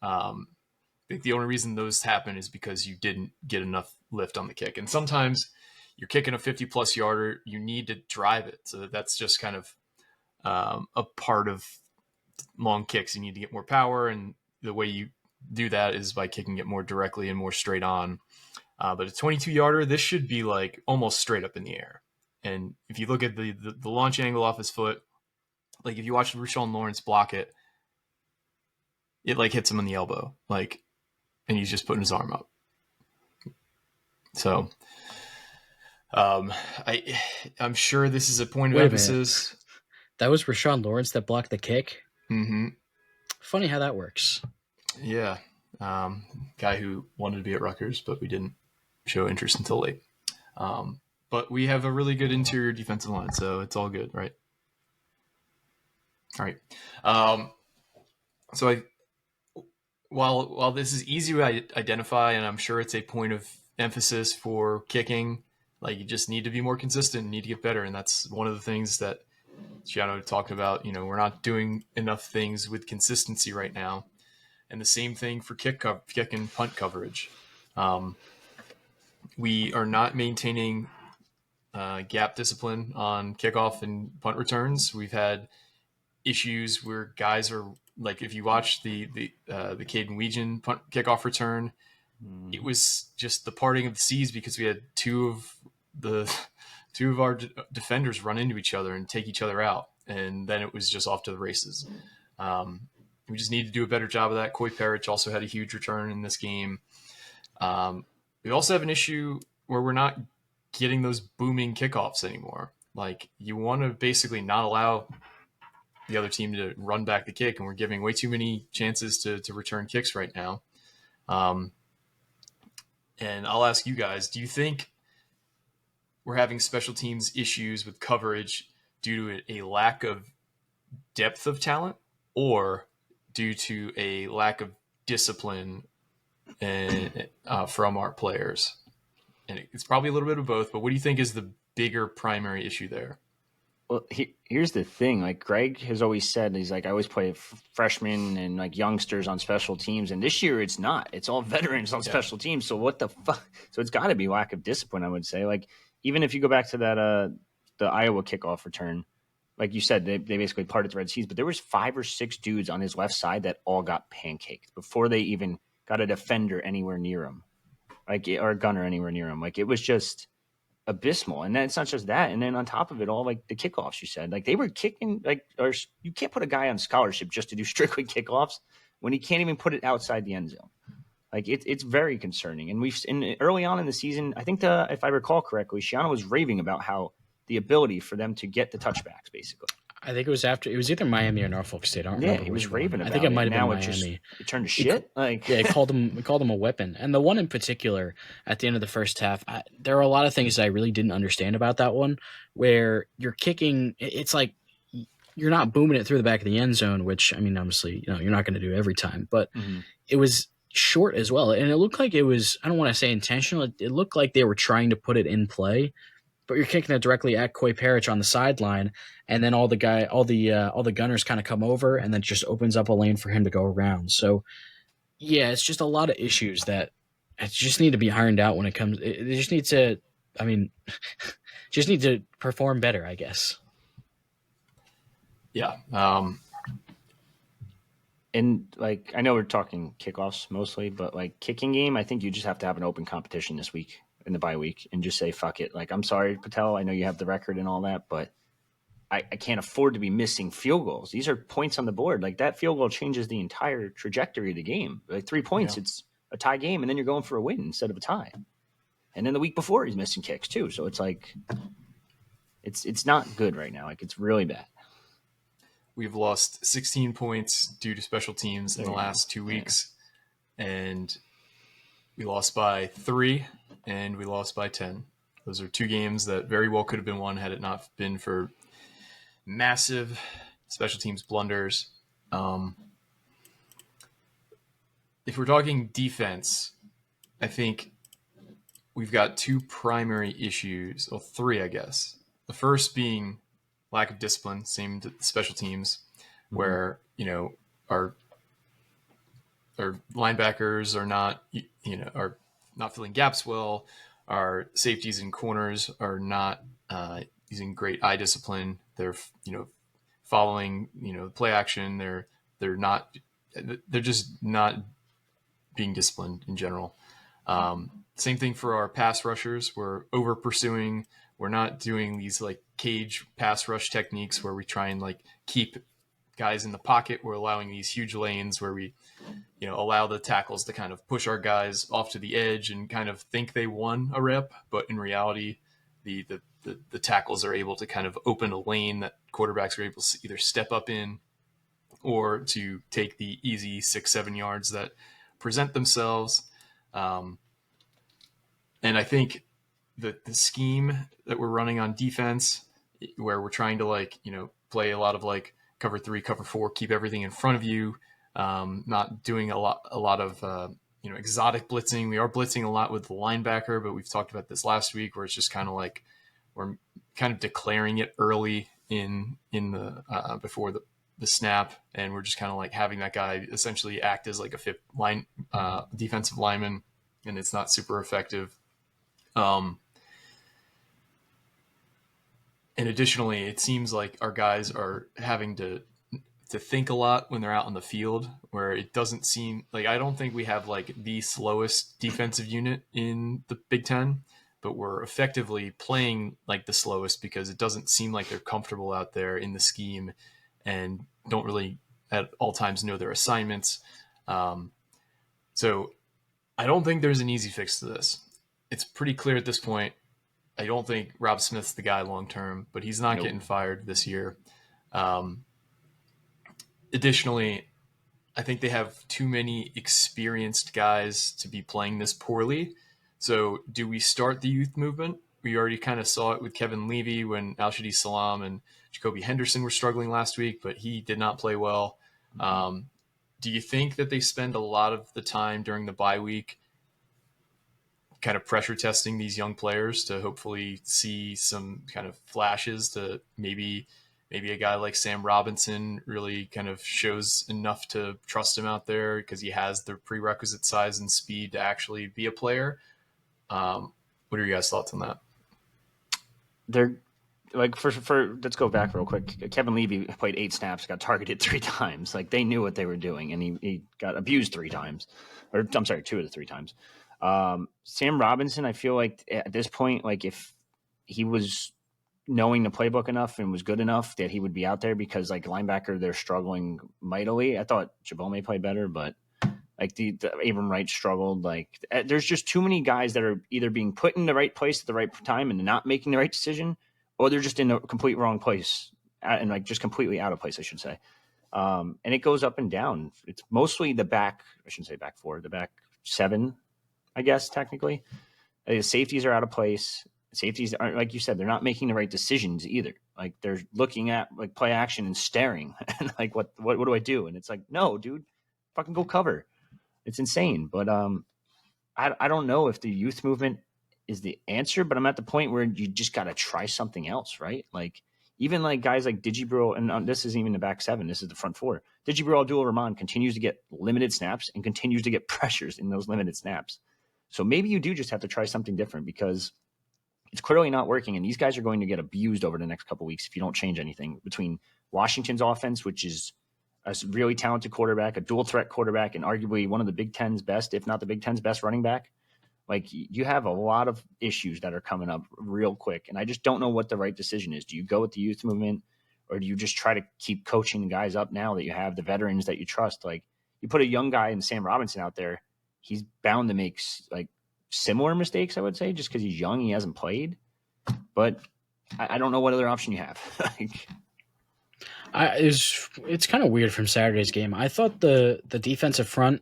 [SPEAKER 1] I think the only reason those happen is because you didn't get enough lift on the kick. And sometimes you're kicking a 50-plus yarder, you need to drive it. So that's just kind of a part of long kicks. You need to get more power, and the way you do that is by kicking it more directly and more straight on. But a 22-yarder, this should be like almost straight up in the air. And if you look at the launch angle off his foot, like if you watch Rashawn Lawrence block it, it like hits him in the elbow, like, and he's just putting his arm up. So I'm sure this is a point of emphasis.
[SPEAKER 2] That was Rashawn Lawrence that blocked the kick?
[SPEAKER 1] Mm-hmm.
[SPEAKER 2] Funny how that works.
[SPEAKER 1] Yeah. Guy who wanted to be at Rutgers, but we didn't show interest until late. But we have a really good interior defensive line, so it's all good, right? All right. So while this is easy to identify, and I'm sure it's a point of emphasis for kicking, like you just need to be more consistent, need to get better, and that's one of the things that Giano talked about. You know, we're not doing enough things with consistency right now, and the same thing for kick and punt coverage. We are not maintaining gap discipline on kickoff and punt returns. We've had issues where guys are like, if you watch the Caden Weegan punt kickoff return, it was just the parting of the seas because we had two of our defenders run into each other and take each other out, and then it was just off to the races. We just need to do a better job of that. Coy Parrish also had a huge return in this game. We also have an issue where we're not getting those booming kickoffs anymore. Like, you want to basically not allow the other team to run back the kick, and we're giving way too many chances to return kicks right now. And I'll ask you guys, do you think we're having special teams issues with coverage due to a lack of depth of talent, or due to a lack of discipline from our players? And it's probably a little bit of both, but what do you think is the bigger primary issue there?
[SPEAKER 3] Well, here's the thing. Like, Greg has always said, he's like, I always play freshmen and like youngsters on special teams. And this year it's not. It's all veterans on special teams. So what the fuck? So it's got to be lack of discipline, I would say. Like, even if you go back to that the Iowa kickoff return, like you said, they basically parted the Red Seas. But there was 5 or 6 dudes on his left side that all got pancaked before they even got a defender anywhere near him, like, or a gunner anywhere near him. Like, it was just abysmal. And then it's not just that. And then on top of it all, like the kickoffs, you said, like they were kicking, like, or you can't put a guy on scholarship just to do strictly kickoffs when he can't even put it outside the end zone. Like, it's very concerning. And early on in the season, I think if I recall correctly, Shiano was raving about how the ability for them to get the touchbacks, basically.
[SPEAKER 2] I think it was either Miami or Norfolk State. I don't remember.
[SPEAKER 3] He was raving about it.
[SPEAKER 2] I think it might have been
[SPEAKER 3] now
[SPEAKER 2] Miami.
[SPEAKER 3] It turned to shit.
[SPEAKER 2] It called him a weapon. And the one in particular at the end of the first half, there are a lot of things that I really didn't understand about that one, where you're kicking. It's like you're not booming it through the back of the end zone, which, I mean, obviously, you're not going to do every time, but it was short as well. And it looked like it was, I don't want to say intentional. It looked like they were trying to put it in play, but you're kicking it directly at Coy Parrish on the sideline, and then all the gunners kind of come over, and then it just opens up a lane for him to go around. So, yeah, it's just a lot of issues that just need to be ironed out when it comes. They just need to I mean, just need to perform better, I guess.
[SPEAKER 1] Yeah.
[SPEAKER 3] And like, I know we're talking kickoffs mostly, but like kicking game, I think you just have to have an open competition this week in the bye week and just say, fuck it. Like, I'm sorry, Patel. I know you have the record and all that, but I can't afford to be missing field goals. These are points on the board. Like, that field goal changes the entire trajectory of the game. Like 3 points,
[SPEAKER 1] Yeah.
[SPEAKER 3] it's a tie game, and then you're going for a win instead of a tie. And then the week before, he's missing kicks too. So it's like, it's not good right now. Like, it's really bad.
[SPEAKER 1] We've lost 16 points due to special teams in the last 2 weeks, and we lost by 3 and we lost by 10. Those are 2 games that very well could have been won had it not been for massive special teams blunders. If we're talking defense, I think we've got 2 primary issues, or 3, I guess. The first being lack of discipline, same to special teams, where, our linebackers are not, are not filling gaps well. Our safeties and corners are not using great eye discipline. They're, following, play action. They're just not being disciplined in general. Same thing for our pass rushers. We're over pursuing. We're not doing these like cage pass rush techniques where we try and like keep guys in the pocket. We're allowing these huge lanes where we, allow the tackles to kind of push our guys off to the edge and kind of think they won a rep, but in reality, the tackles are able to kind of open a lane that quarterbacks are able to either step up in or to take the easy 6-7 yards that present themselves. And I think that the scheme that we're running on defense, where we're trying to play a lot of cover 3, cover 4, keep everything in front of you, not doing a lot of exotic blitzing. We are blitzing a lot with the linebacker, but we've talked about this last week, where it's just kind of like we're kind of declaring it early in the before the snap, and we're just kind of like having that guy essentially act as like a fifth line defensive lineman, and it's not super effective. And additionally, it seems like our guys are having to think a lot when they're out on the field, where it doesn't seem like, I don't think we have like the slowest defensive unit in the Big Ten, but we're effectively playing like the slowest because it doesn't seem like they're comfortable out there in the scheme and don't really at all times know their assignments. So I don't think there's an easy fix to this. It's pretty clear at this point. I don't think Rob Smith's the guy long term, but he's not getting fired this year. Additionally, I think they have too many experienced guys to be playing this poorly. So do we start the youth movement? We already kind of saw it with Kevin Levy when Al-Shadi Salam and Jacoby Henderson were struggling last week, but he did not play well. Do you think that they spend a lot of the time during the bye week kind of pressure testing these young players to hopefully see some kind of flashes to maybe a guy like Sam Robinson really kind of shows enough to trust him out there because he has the prerequisite size and speed to actually be a player? What are your guys' thoughts on that?
[SPEAKER 3] They're like, for let's go back real quick. Kevin Levy played 8 snaps, got targeted 3 times. Like, they knew what they were doing, and he got abused 3 times, or I'm sorry, 2 of the 3 times. Sam Robinson, I feel like at this point, like if he was knowing the playbook enough and was good enough, that he would be out there, because like linebacker, they're struggling mightily. I thought Jabome played better, but like the Abram Wright struggled. Like, there's just too many guys that are either being put in the right place at the right time and not making the right decision, or they're just in the complete wrong place and like just completely out of place, I should say. And it goes up and down. It's mostly the back. I shouldn't say back 4, the back 7, I guess, technically. The safeties are out of place. Safeties aren't, like you said, they're not making the right decisions either. Like, they're looking at like play action and staring and like, what do I do? And it's like, no, dude, fucking go cover. It's insane. But I don't know if the youth movement is the answer, but I'm at the point where you just got to try something else, right? Like, even like guys like Digibril, and this isn't even the back 7, this is the front 4. Digibril Abdul-Rahman continues to get limited snaps and continues to get pressures in those limited snaps. So maybe you do just have to try something different, because it's clearly not working, and these guys are going to get abused over the next couple of weeks if you don't change anything. Between Washington's offense, which is a really talented quarterback, a dual threat quarterback, and arguably one of the Big Ten's best, if not the Big Ten's best running back. Like, you have a lot of issues that are coming up real quick, and I just don't know what the right decision is. Do you go with the youth movement, or do you just try to keep coaching the guys up now that you have the veterans that you trust? Like, you put a young guy in Sam Robinson out there, he's bound to make like similar mistakes, I would say, just because he's young, he hasn't played. But I don't know what other option you have. Like,
[SPEAKER 2] it's kind of weird from Saturday's game. I thought the defensive front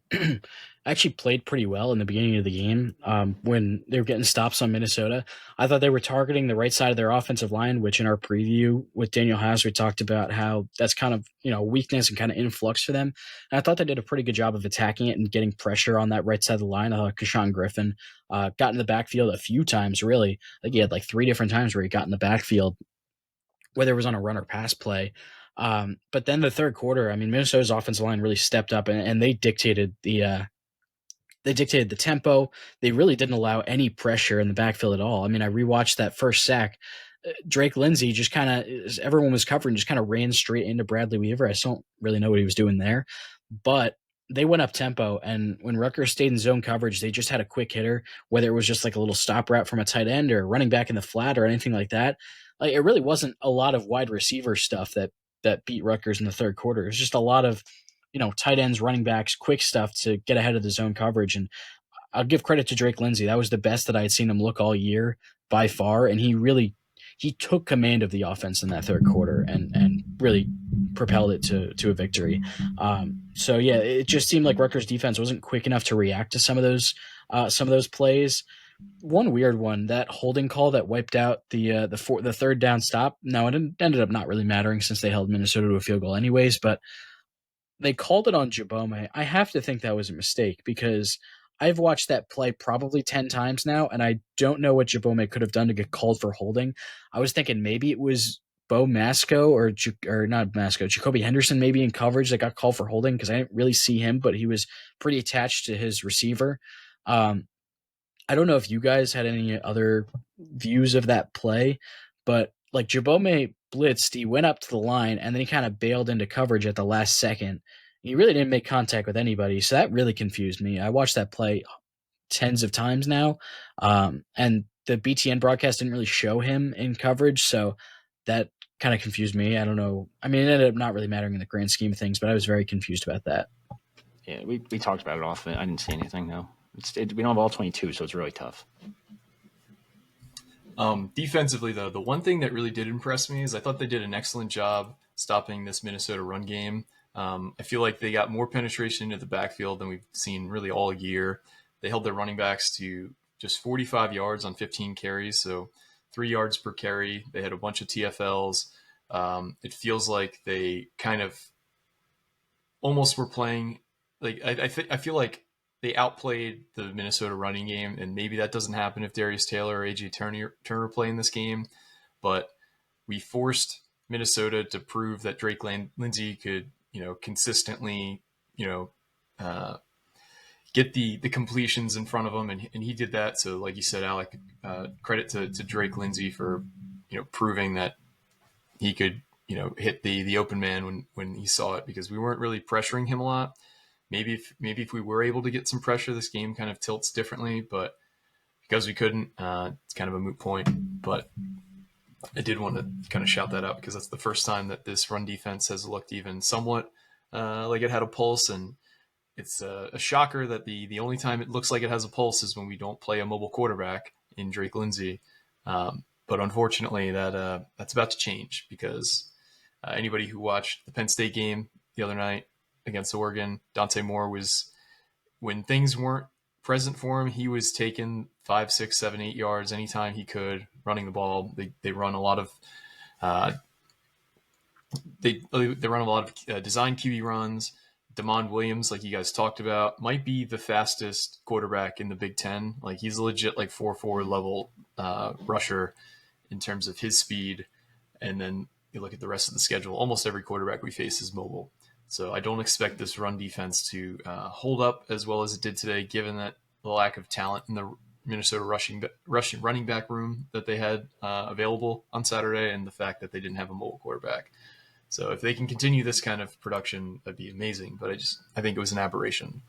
[SPEAKER 2] actually played pretty well in the beginning of the game when they were getting stops on Minnesota. I thought they were targeting the right side of their offensive line, which in our preview with Daniel House, we talked about how that's kind of, weakness and kind of influx for them. And I thought they did a pretty good job of attacking it and getting pressure on that right side of the line. I thought Keshawn Griffin got in the backfield a few times, really. I think he had like 3 different times where he got in the backfield, whether it was on a run or pass play. But then the third quarter, I mean, Minnesota's offensive line really stepped up and they dictated the tempo. They really didn't allow any pressure in the backfield at all. I mean, I rewatched that first sack. Drake Lindsay just kind of, everyone was covering, just kind of ran straight into Bradley Weaver. I still don't really know what he was doing there, but they went up tempo. And when Rutgers stayed in zone coverage, they just had a quick hitter, whether it was just like a little stop route from a tight end or running back in the flat or anything like that. Like, it really wasn't a lot of wide receiver stuff that beat Rutgers in the third quarter. It was just a lot of, tight ends, running backs, quick stuff to get ahead of the zone coverage. And I'll give credit to Drake Lindsay. That was the best that I had seen him look all year by far. And he took command of the offense in that third quarter and really propelled it to a victory. So yeah, it just seemed like Rutgers defense wasn't quick enough to react to some of those plays. One weird one, that holding call that wiped out the third down stop. No, it ended up not really mattering since they held Minnesota to a field goal anyways, but they called it on Jabome. I have to think that was a mistake because I've watched that play probably 10 times now, and I don't know what Jabome could have done to get called for holding. I was thinking maybe it was Bo Masco or not Masco, Jacoby Henderson maybe in coverage that got called for holding because I didn't really see him, but he was pretty attached to his receiver. I don't know if you guys had any other views of that play, but like Jabome blitzed, he went up to the line, and then he kind of bailed into coverage at the last second. He really didn't make contact with anybody, so that really confused me. I watched that play tens of times now, and the BTN broadcast didn't really show him in coverage, so that kind of confused me. I don't know. I mean, it ended up not really mattering in the grand scheme of things, but I was very confused about that.
[SPEAKER 3] Yeah, we talked about it often. I didn't see anything, though. We don't have all 22, so it's really tough.
[SPEAKER 1] Defensively, though, the one thing that really did impress me is I thought they did an excellent job stopping this Minnesota run game. I feel like they got more penetration into the backfield than we've seen really all year. They held their running backs to just 45 yards on 15 carries, so 3 yards per carry. They had a bunch of TFLs. It feels like they kind of almost were playing like I feel like they outplayed the Minnesota running game, and maybe that doesn't happen if Darius Taylor or AJ Turner play in this game. But we forced Minnesota to prove that Drake Lindsay could, consistently, get the completions in front of him, and he did that. So, like you said, Alec, credit to Drake Lindsay for, proving that he could, hit the open man when he saw it, because we weren't really pressuring him a lot. Maybe if we were able to get some pressure, this game kind of tilts differently, but because we couldn't, it's kind of a moot point. But I did want to kind of shout that out because that's the first time that this run defense has looked even somewhat like it had a pulse, and it's a shocker that the only time it looks like it has a pulse is when we don't play a mobile quarterback in Drake Lindsay. But unfortunately, that's about to change because anybody who watched the Penn State game the other night against Oregon, Dante Moore was, when things weren't present for him, he was taking 5, 6, 7, 8 yards anytime he could running the ball. They run a lot of they run a lot of design QB runs. Damon Williams, like you guys talked about, might be the fastest quarterback in the Big Ten. Like, he's a legit 4.4 level rusher in terms of his speed. And then you look at the rest of the schedule, almost every quarterback we face is mobile. So I don't expect this run defense to hold up as well as it did today, given that the lack of talent in the Minnesota running back room that they had available on Saturday, and the fact that they didn't have a mobile quarterback. So if they can continue this kind of production, that'd be amazing. But I think it was an aberration.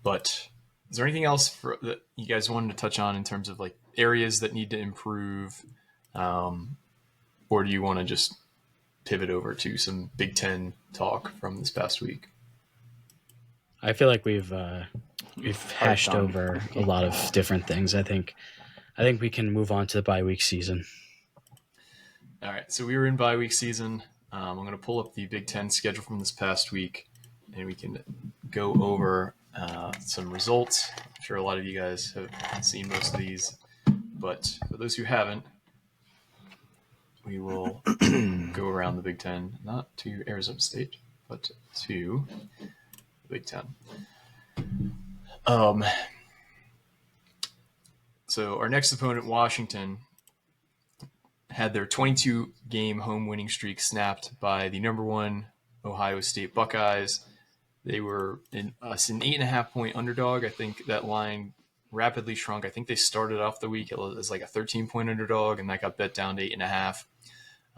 [SPEAKER 1] But is there anything else that you guys wanted to touch on in terms of like areas that need to improve, or do you want to just pivot over to some Big Ten talk from this past week?
[SPEAKER 2] I feel like we've hashed over a lot of different things. I think we can move on to the bye week season.
[SPEAKER 1] All right, so we were in bye week season. I'm going to pull up the Big Ten schedule from this past week, and we can go over some results. I'm sure a lot of you guys have seen most of these, but for those who haven't, we will go around the Big Ten, not to Arizona State, but to the Big Ten. So our next opponent, Washington, had their 22-game home winning streak snapped by the number one Ohio State Buckeyes. They were an 8.5-point underdog. I think that line rapidly shrunk. I think they started off the week as like a 13-point underdog, and that got bet down to 8.5.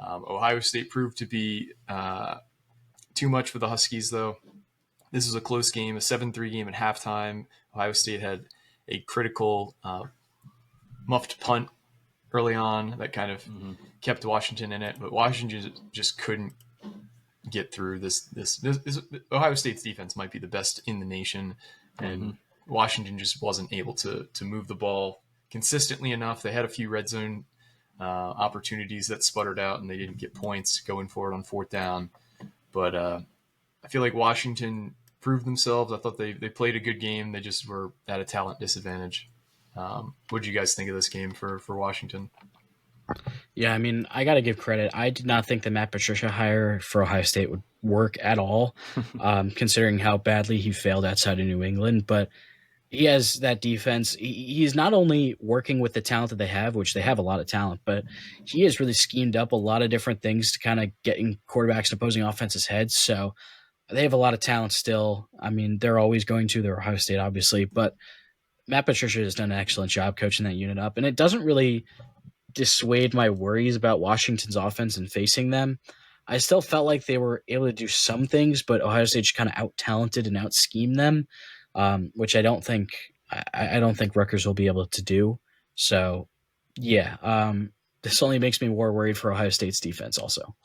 [SPEAKER 1] Ohio State proved to be too much for the Huskies, though. This was a close game, a 7-3 game at halftime. Ohio State had a critical muffed punt early on that kind of kept Washington in it, but Washington just couldn't get through this. Ohio State's defense might be the best in the nation, and Washington just wasn't able to move the ball consistently enough. They had a few red zone opportunities that sputtered out, and they didn't get points going for it on fourth down. But I feel like Washington proved themselves. I thought they played a good game. They just were at a talent disadvantage. What did you guys think of this game for Washington?
[SPEAKER 2] Yeah, I mean, I got to give credit. I did not think the Matt Patricia hire for Ohio State would work at all, considering how badly he failed outside of New England. But he has that defense. He's not only working with the talent that they have, which they have a lot of talent, but he has really schemed up a lot of different things to kind of get in quarterbacks and opposing offenses' heads. So they have a lot of talent still. I mean, they're always going to. They're Ohio State, obviously, but Matt Patricia has done an excellent job coaching that unit up, and it doesn't really dissuade my worries about Washington's offense and facing them. I still felt like they were able to do some things, but Ohio State just kind of out-talented and out-schemed them, which I don't think Rutgers will be able to do. So, yeah, this only makes me more worried for Ohio State's defense also.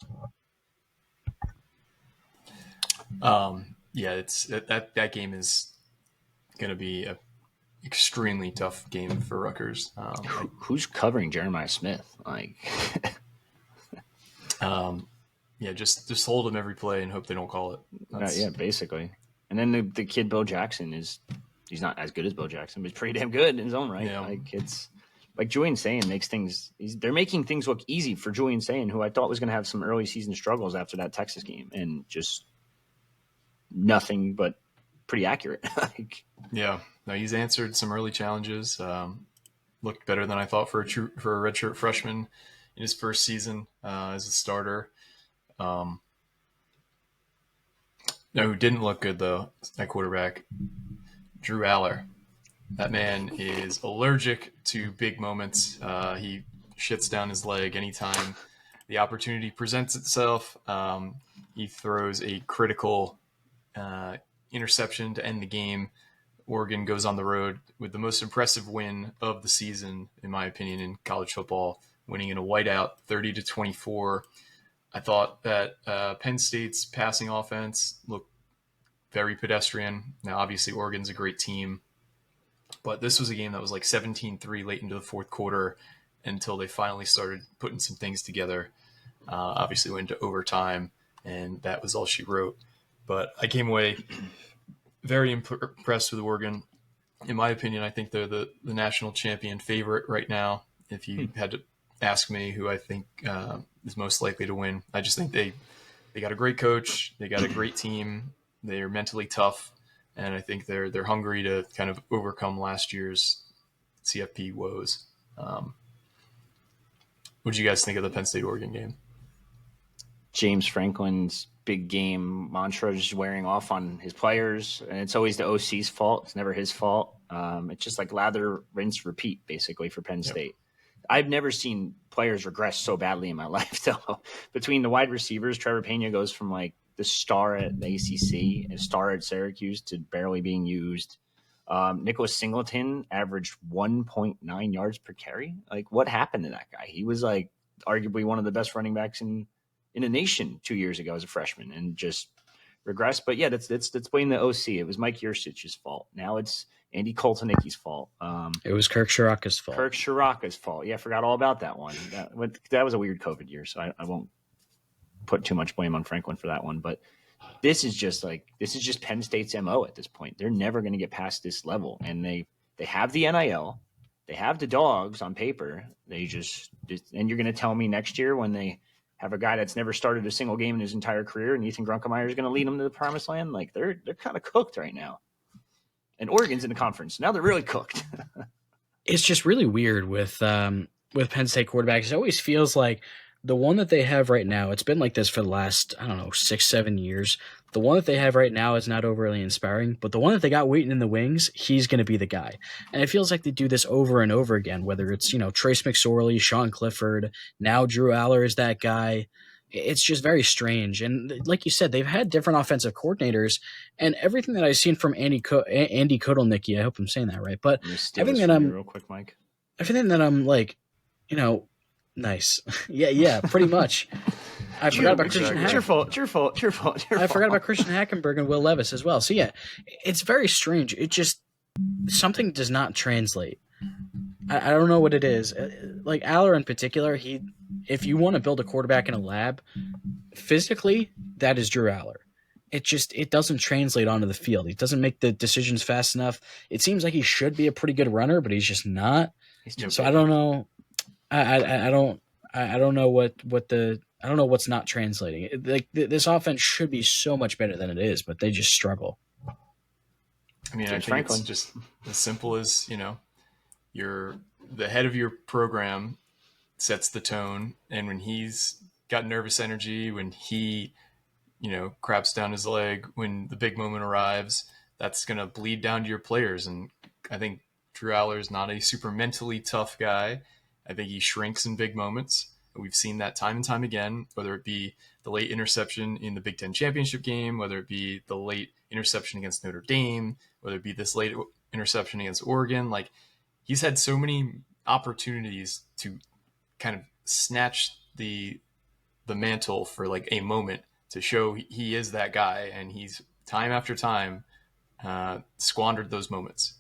[SPEAKER 1] Yeah, it's that game is going to be a extremely tough game for Rutgers.
[SPEAKER 3] Who's covering Jeremiah Smith?
[SPEAKER 1] Yeah, just hold him every play and hope they don't call it.
[SPEAKER 3] Yeah, basically. And then the kid Bo Jackson he's not as good as Bo Jackson, but he's pretty damn good in his own right.
[SPEAKER 1] Yeah.
[SPEAKER 3] It's like Julian Sayin makes things. They're making things look easy for Julian Sayin, who I thought was going to have some early season struggles after that Texas game, and just nothing but pretty accurate.
[SPEAKER 1] Yeah, no, he's answered some early challenges. Looked better than I thought for a redshirt freshman in his first season as a starter. No, who didn't look good though at quarterback, Drew Aller. That man is allergic to big moments. He shits down his leg anytime the opportunity presents itself. He throws a critical interception to end the game. Oregon goes on the road with the most impressive win of the season, in my opinion, in college football, winning in a whiteout 30-24. I thought that Penn State's passing offense looked very pedestrian. Now, obviously, Oregon's a great team, but this was a game that was like 17-3 late into the fourth quarter until they finally started putting some things together. Obviously, went into overtime, and that was all she wrote. But I came away very impressed with Oregon. In my opinion, I think they're the national champion favorite right now. If you had to ask me who I think is most likely to win, I just think they got a great coach, they got a great team, they're mentally tough, and I think they're hungry to kind of overcome last year's CFP woes. What did you guys think of the Penn State Oregon game?
[SPEAKER 3] James Franklin's big game mantra is wearing off on his players, and it's always the OC's fault. It's never his fault. It's just like lather, rinse, repeat, basically for Penn State. I've never seen players regress so badly in my life, though. Between the wide receivers, Trevor Pena goes from like the star at the ACC, a star at Syracuse, to barely being used. Nicholas Singleton averaged 1.9 yards per carry. Like, what happened to that guy? He was like arguably one of the best running backs in the nation 2 years ago as a freshman, and just regressed. But yeah, that's blame the OC. It was Mike Yurcich's fault. Now it's Andy Koltanicki's fault.
[SPEAKER 2] It was Kirk Shiraka's fault.
[SPEAKER 3] Kirk Shiraka's fault. Yeah, I forgot all about that one. That was a weird COVID year, so I won't put too much blame on Franklin for that one. But this is just Penn State's MO at this point. They're never going to get past this level, and they have the NIL, they have the dogs on paper. They just and you're going to tell me next year when they have a guy that's never started a single game in his entire career, and Ethan Grunkemeyer is going to lead them to the promised land? Like, they're kind of cooked right now. And Oregon's in the conference. Now they're really cooked.
[SPEAKER 2] It's just really weird with Penn State quarterbacks. It always feels like the one that they have right now, it's been like this for the last, 6-7 years. The one that they have right now is not overly inspiring, but the one that they got waiting in the wings, he's going to be the guy. And it feels like they do this over and over again, whether it's, Trace McSorley, Sean Clifford, now Drew Aller is that guy. It's just very strange. And like you said, they've had different offensive coordinators, and everything that I've seen from Andy Kotelnicki, I hope I'm saying that right, but everything that
[SPEAKER 3] real quick, Mike.
[SPEAKER 2] Everything that I'm like, nice. yeah, pretty much. I forgot about Christian Hackenberg.
[SPEAKER 3] Your fault.
[SPEAKER 2] I forgot about Christian Hackenberg and Will Levis as well. So yeah, it's very strange. It just, something does not translate. I don't know what it is. Like Aller in particular, if you want to build a quarterback in a lab, physically, that is Drew Aller. It doesn't translate onto the field. He doesn't make the decisions fast enough. It seems like he should be a pretty good runner, but he's just not. So I don't know. I don't know I don't know what's not translating. Like this offense should be so much better than it is, but they just struggle.
[SPEAKER 1] I mean, I think it's just as simple as, the head of your program sets the tone, and when he's got nervous energy, when he, craps down his leg, when the big moment arrives, that's going to bleed down to your players. And I think Drew Aller is not a super mentally tough guy. I think he shrinks in big moments. We've seen that time and time again, whether it be the late interception in the Big Ten championship game, whether it be the late interception against Notre Dame, whether it be this late interception against Oregon. Like, he's had so many opportunities to kind of snatch the mantle for like a moment to show he is that guy, and he's time after time squandered those moments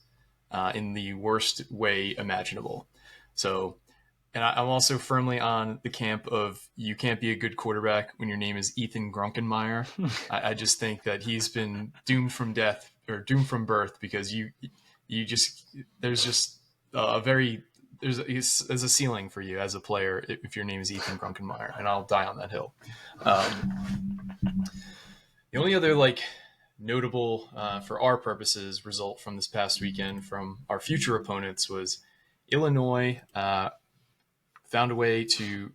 [SPEAKER 1] in the worst way imaginable. So, and I'm also firmly on the camp of you can't be a good quarterback when your name is Ethan Grunkemeyer. I just think that he's been doomed from death or doomed from birth, because there's a ceiling for you as a player if your name is Ethan Grunkemeyer, and I'll die on that hill. The only other notable for our purposes result from this past weekend from our future opponents was Illinois found a way to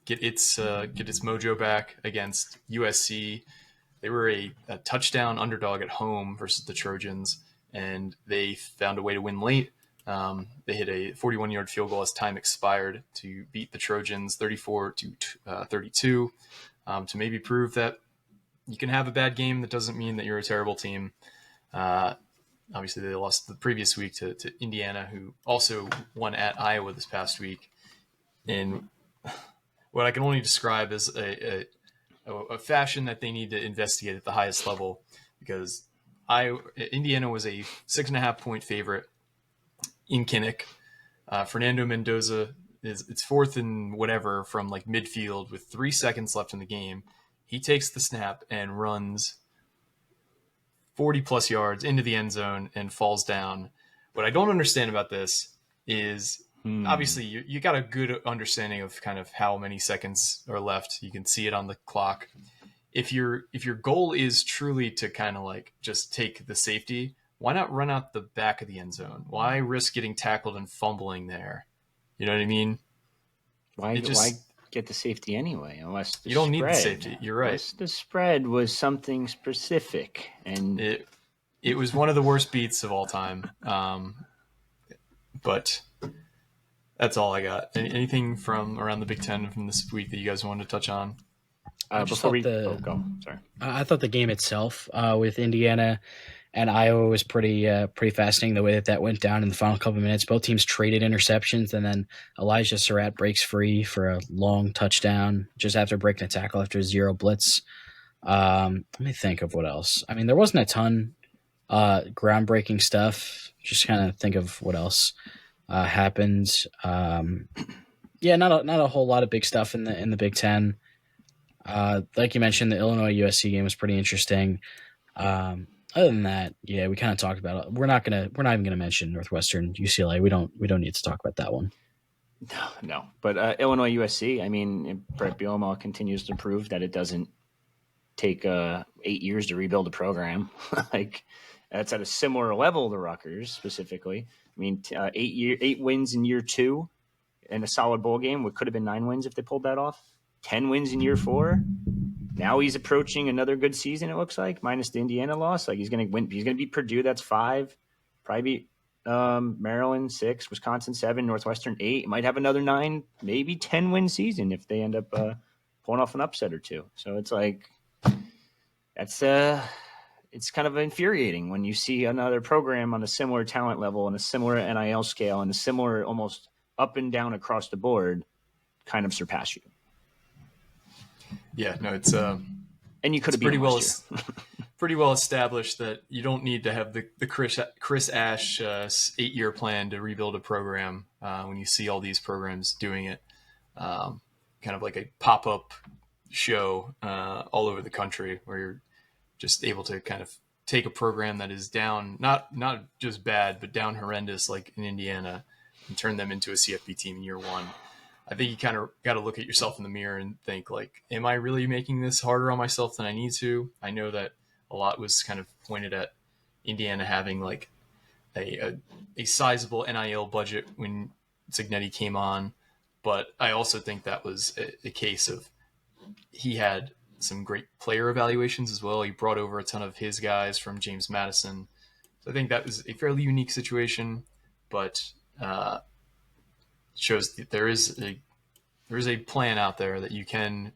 [SPEAKER 1] get its mojo back against USC. They were a touchdown underdog at home versus the Trojans, and they found a way to win late. They hit a 41-yard field goal as time expired to beat the Trojans 34-32 to maybe prove that you can have a bad game. That doesn't mean that you're a terrible team. Obviously, they lost the previous week to Indiana, who also won at Iowa this past week in what I can only describe as a fashion that they need to investigate at the highest level, because Indiana was a 6.5-point favorite in Kinnick. Fernando Mendoza it's fourth and whatever from midfield with 3 seconds left in the game. He takes the snap and runs 40 plus yards into the end zone and falls down. What I don't understand about this is obviously you got a good understanding of kind of how many seconds are left. You can see it on the clock. If your goal is truly to kind of just take the safety, why not run out the back of the end zone? Why risk getting tackled and fumbling there? You know what I mean?
[SPEAKER 3] Why get the safety anyway, unless
[SPEAKER 1] you don't need the safety. You're right.
[SPEAKER 3] Unless the spread was something specific, and
[SPEAKER 1] it was one of the worst beats of all time. But that's all I got. Anything from around the Big Ten from this week that you guys wanted to touch on?
[SPEAKER 2] I thought the game itself with Indiana and Iowa was pretty fascinating, the way that went down in the final couple of minutes. Both teams traded interceptions, and then Elijah Surratt breaks free for a long touchdown just after breaking a tackle after 0 blitz. Let me think of what else. I mean, there wasn't a ton groundbreaking stuff. Just kind of think of what else happened. Yeah, not a whole lot of big stuff in the Big Ten. Like you mentioned, the Illinois USC game was pretty interesting. Other than that, yeah, we kind of talked about it. We're not even gonna mention Northwestern UCLA. We don't need to talk about that one.
[SPEAKER 3] No. But Illinois USC. I mean, Brett Bielema continues to prove that it doesn't take 8 years to rebuild a program. Like that's at a similar level to Rutgers specifically. I mean, 8 wins in year 2 and a solid bowl game. What could have been 9 wins if they pulled that off. 10 wins in year 4. Now he's approaching another good season, it looks like, minus the Indiana loss. Like he's going to win. He's going to beat Purdue. That's 5. Probably beat Maryland 6, Wisconsin 7, Northwestern 8. Might have another 9, maybe 10-win season if they end up pulling off an upset or 2. So it's like that's it's kind of infuriating when you see another program on a similar talent level and a similar NIL scale and a similar almost up and down across the board kind of surpass you.
[SPEAKER 1] Yeah, no, it's
[SPEAKER 3] and you could have
[SPEAKER 1] pretty well established that you don't need to have the Chris Ash 8-year plan to rebuild a program when you see all these programs doing it, kind of like a pop-up show all over the country where you're just able to kind of take a program that is down, not just bad, but down horrendous like in Indiana, and turn them into a CFP team in year 1. I think you kind of got to look at yourself in the mirror and think, like, am I really making this harder on myself than I need to? I know that a lot was kind of pointed at Indiana having like a sizable NIL budget when Zignetti came on, but I also think that was a case of he had some great player evaluations as well. He brought over a ton of his guys from James Madison. So I think that was a fairly unique situation, but shows that there is a plan out there that you can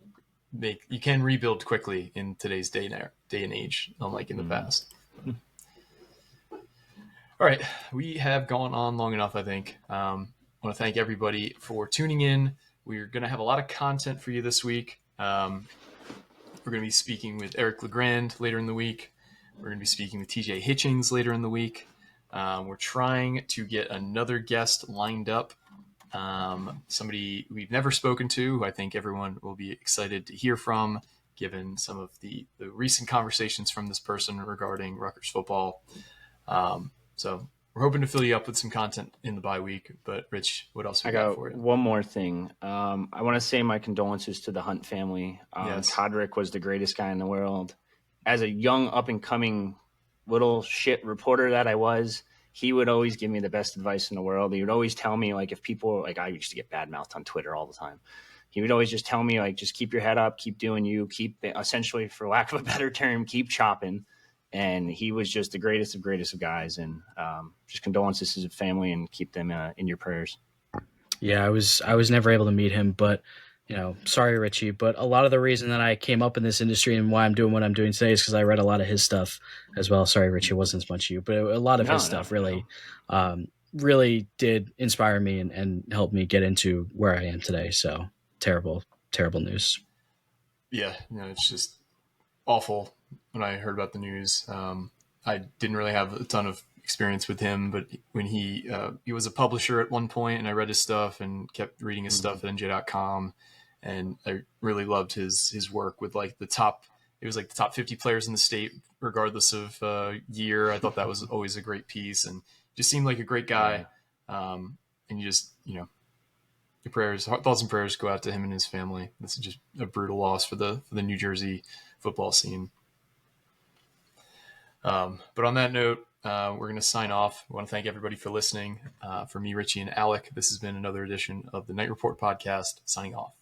[SPEAKER 1] rebuild quickly in today's day and age, unlike in the past. All right, we have gone on long enough, I think. I want to thank everybody for tuning in. We're going to have a lot of content for you this week. We're going to be speaking with Eric LeGrand later in the week. We're going to be speaking with TJ Hitchings later in the week. We're trying to get another guest lined up. Somebody we've never spoken to, who I think everyone will be excited to hear from, given some of the recent conversations from this person regarding Rutgers football. So we're hoping to fill you up with some content in the bye week. But Rich, what else we got for you?
[SPEAKER 3] One more thing. I want to say my condolences to the Hunt family.
[SPEAKER 1] Yes.
[SPEAKER 3] Todrick was the greatest guy in the world. As a young up and coming little shit reporter that I was, he would always give me the best advice in the world. He would always tell me, like, if people, like, I used to get bad mouthed on Twitter all the time. He would always just tell me, like, just keep your head up, keep doing you, keep, essentially, for lack of a better term, keep chopping. And he was just the greatest of guys. And just condolences to his family and keep them in your prayers.
[SPEAKER 2] Yeah, I was never able to meet him, but sorry, Richie, but a lot of the reason that I came up in this industry and why I'm doing what I'm doing today is because I read a lot of his stuff as well. Sorry, Richie, it wasn't as much you, but a lot of his stuff really did inspire me and help me get into where I am today. So terrible news.
[SPEAKER 1] Yeah, it's just awful when I heard about the news. I didn't really have a ton of experience with him, but when he was a publisher at one point, and I read his stuff and kept reading his stuff at NJ.com. And I really loved his work with like the top 50 players in the state, regardless of year. I thought that was always a great piece, and just seemed like a great guy. Yeah. And you just, your thoughts and prayers go out to him and his family. This is just a brutal loss for the New Jersey football scene. But on that note, we're going to sign off. I want to thank everybody for listening. For me, Richie, and Alec, this has been another edition of the Knight Report podcast. Signing off.